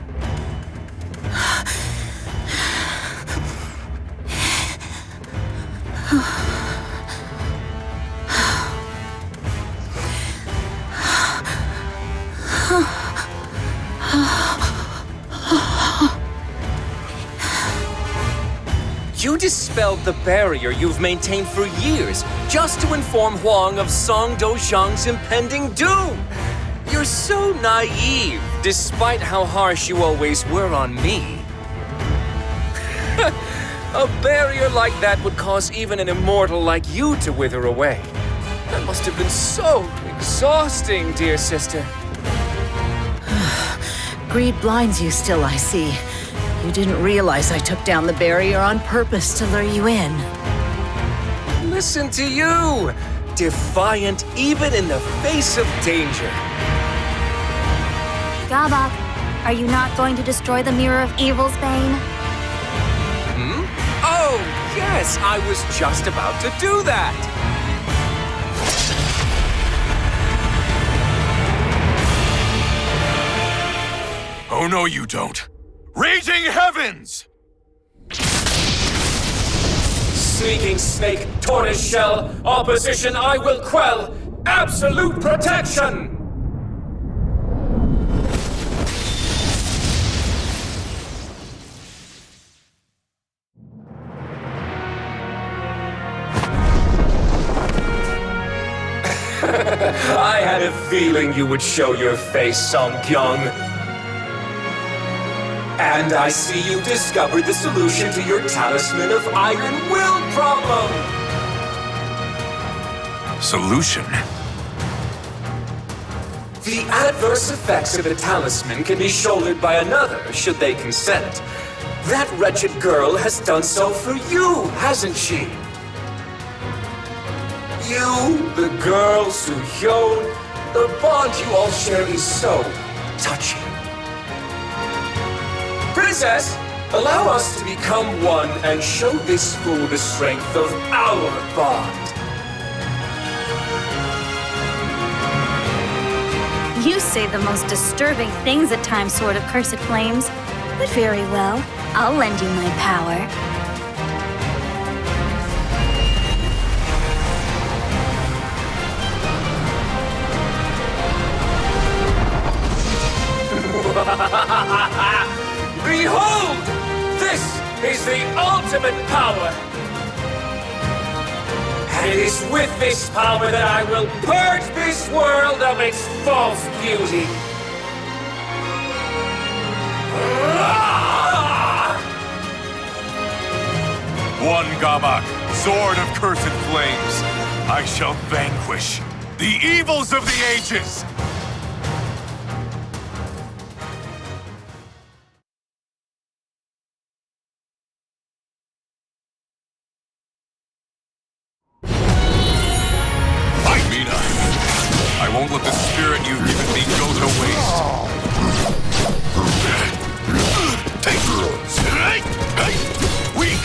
S5: You dispelled the barrier you've maintained for years just to inform Huang of Song Dozhang's impending doom. You're so naive, despite how harsh you always were on me. A barrier like that would cause even an immortal like you to wither away. That must have been so exhausting, dear sister.
S8: Greed blinds you still, I see. You didn't realize I took down the barrier on purpose to lure you in.
S5: Listen to you! Defiant even in the face of danger.
S7: Gabak, are you not going to destroy the Mirror of Evil's bane?
S5: Oh, yes, I was just about to do that!
S3: Oh, no, you don't. Raging heavens!
S5: Sneaking snake, tortoise shell, opposition I will quell! Absolute protection! feeling you would show your face, Song-kyung. And I see you discovered the solution to your Talisman of Iron Will problem!
S3: Solution?
S5: The adverse effects of a talisman can be shouldered by another, should they consent. That wretched girl has done so for you, hasn't she? You, the girl, Soo-hyun, the bond you all share is so touching. Princess, allow us to become one and show this fool the strength of our bond.
S7: You say the most disturbing things at times, Sword of Cursed Flames. But very well, I'll lend you my power.
S5: Behold! This is the ultimate power! And it is with this power that I will purge this world of its false beauty.
S13: One Gabak, Sword of Cursed Flames. I shall vanquish the evils of the ages! I won't let the spirit you've given me go to waste. Weak!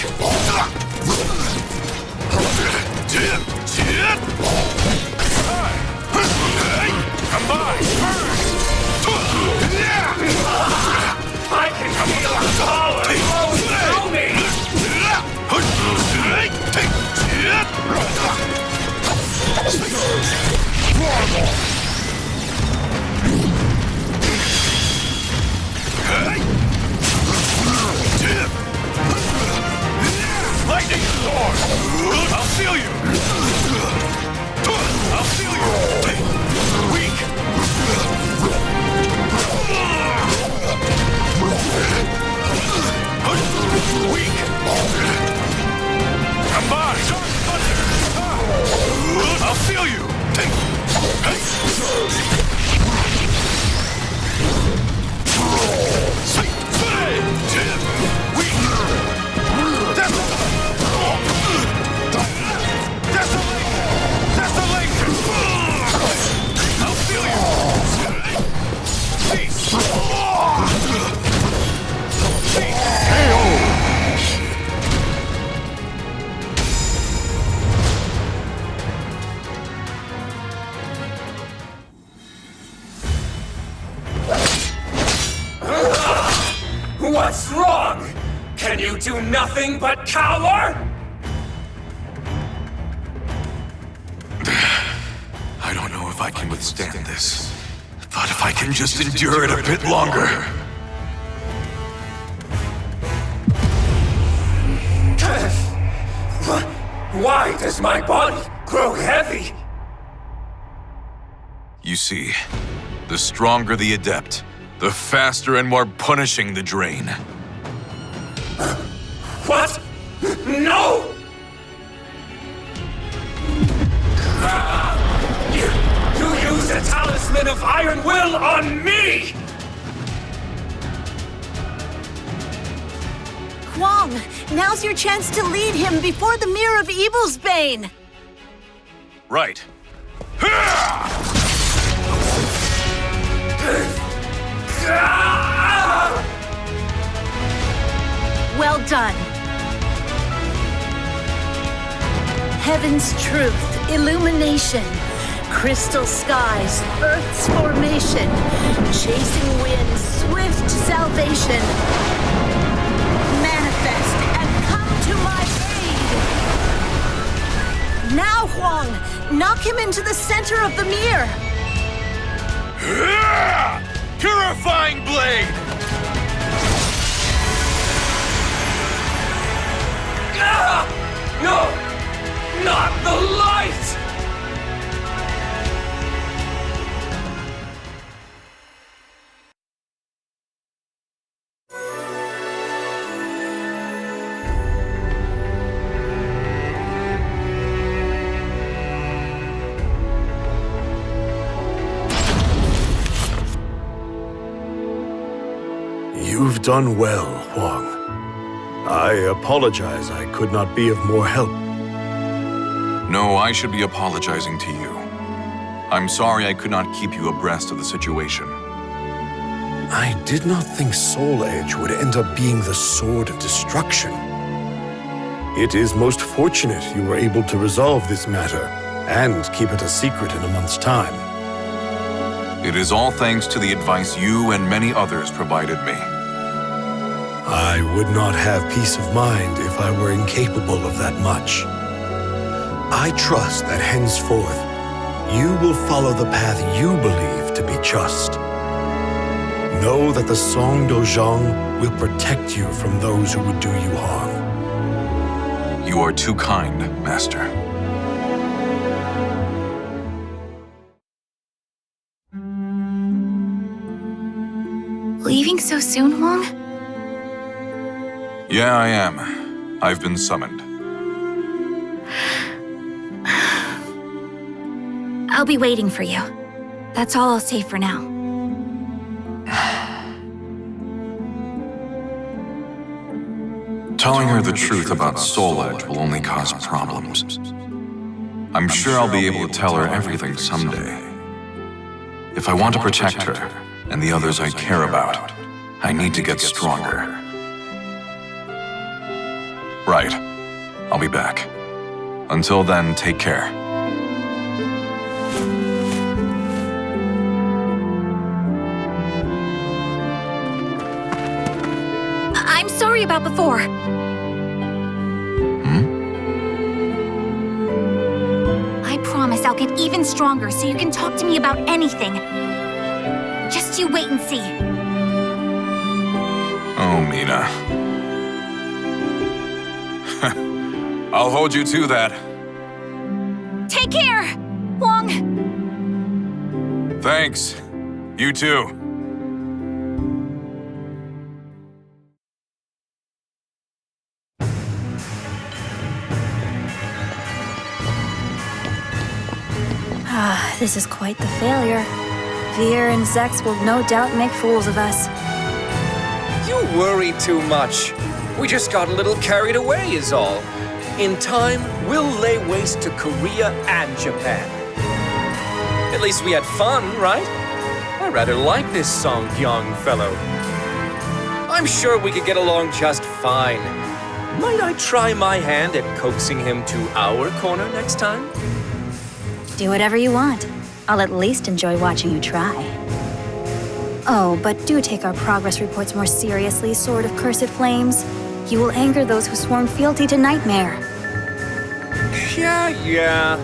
S13: Combine!
S5: I can feel the power flowing through me!
S13: Lightning storm! I'll seal you! I'll seal you! Weak! Weak! Combine! Dark thunder! I'll seal you! Desolation! I'll feel you! Peace!
S5: What's wrong? Can you do nothing but cower?
S13: I don't know if I can withstand this, but if I can just endure it a bit longer.
S5: Why does my body grow heavy?
S3: You see, the stronger the adept, the faster and more punishing the drain.
S5: What? No! You used a talisman of Iron Will on me!
S8: Hwang, now's your chance to lead him before the Mirror of Evil's Bane!
S3: Right.
S8: Well done. Heaven's truth, illumination, crystal skies, Earth's formation, chasing winds, swift salvation. Manifest and come to my aid. Now, Hwang, knock him into the center of the mirror.
S13: Purifying blade!
S5: No! Not the light!
S4: You've done well, Hwang. I apologize I could not be of more help.
S3: No, I should be apologizing to you. I'm sorry I could not keep you abreast of the situation.
S4: I did not think Soul Edge would end up being the sword of destruction. It is most fortunate you were able to resolve this matter and keep it a secret in a month's time.
S3: It is all thanks to the advice you and many others provided me.
S4: I would not have peace of mind if I were incapable of that much. I trust that henceforth, you will follow the path you believe to be just. Know that the Song Dojang will protect you from those who would do you harm.
S3: You are too kind, Master.
S9: Leaving so soon, Hwang?
S3: Yeah, I am. I've been summoned.
S9: I'll be waiting for you. That's all I'll say for now.
S3: Telling her the truth about Soul Edge will only cause problems. I'm sure I'll be able to tell her everything someday. If I want to protect her and the others I care about, I need to get stronger. Right. I'll be back. Until then, take care.
S9: I'm sorry about before. I promise I'll get even stronger so you can talk to me about anything. Just you wait and see.
S3: Oh, Mina. I'll hold you to that.
S9: Take care, Hwang.
S3: Thanks. You too.
S7: This is quite the failure. Veer and Zex will no doubt make fools of us.
S5: You worry too much. We just got a little carried away is all. In time, we'll lay waste to Korea and Japan. At least we had fun, right? I rather like this Song-kyung fellow. I'm sure we could get along just fine. Might I try my hand at coaxing him to our corner next time?
S7: Do whatever you want. I'll at least enjoy watching you try. Oh, but do take our progress reports more seriously, Sword of Cursed Flames. You will anger those who sworn fealty to Nightmare.
S5: Yeah.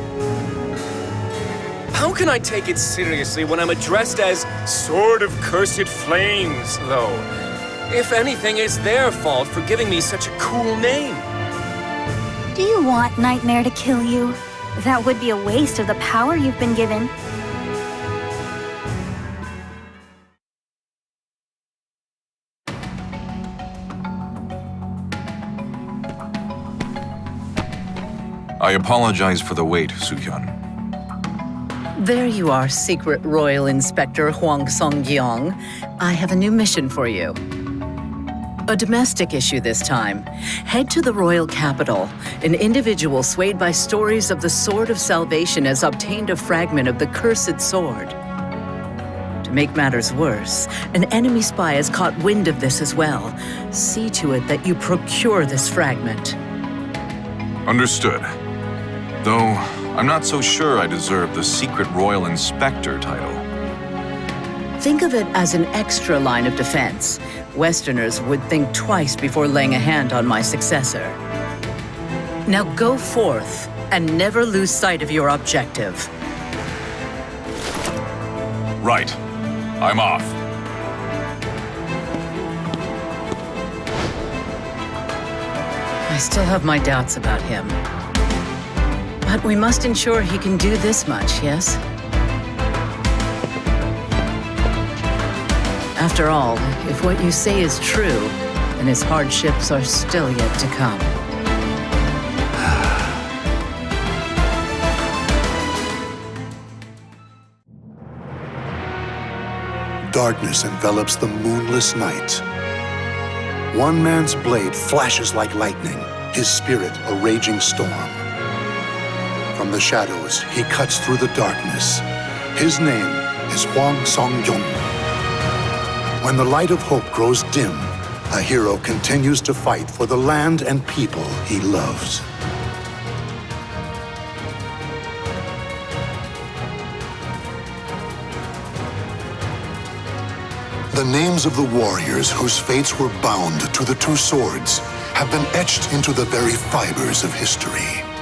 S5: How can I take it seriously when I'm addressed as Sword of Cursed Flames, though? If anything, it's their fault for giving me such a cool name.
S7: Do you want Nightmare to kill you? That would be a waste of the power you've been given.
S3: I apologize for the wait, Soo-hyun.
S8: There you are, Secret Royal Inspector Hwang Song-gyong. I have a new mission for you. A domestic issue this time. Head to the royal capital. An individual swayed by stories of the Sword of Salvation has obtained a fragment of the cursed sword. To make matters worse, an enemy spy has caught wind of this as well. See to it that you procure this fragment.
S3: Understood. Though, I'm not so sure I deserve the Secret Royal Inspector title.
S8: Think of it as an extra line of defense. Westerners would think twice before laying a hand on my successor. Now go forth and never lose sight of your objective.
S3: Right. I'm off.
S8: I still have my doubts about him. But we must ensure he can do this much, yes? After all, if what you say is true, then his hardships are still yet to come.
S1: darkness envelops the moonless night. One man's blade flashes like lightning, his spirit a raging storm. From the shadows, he cuts through the darkness. His name is Hwang Song-yong. When the light of hope grows dim, a hero continues to fight for the land and people he loves. The names of the warriors whose fates were bound to the two swords have been etched into the very fibers of history.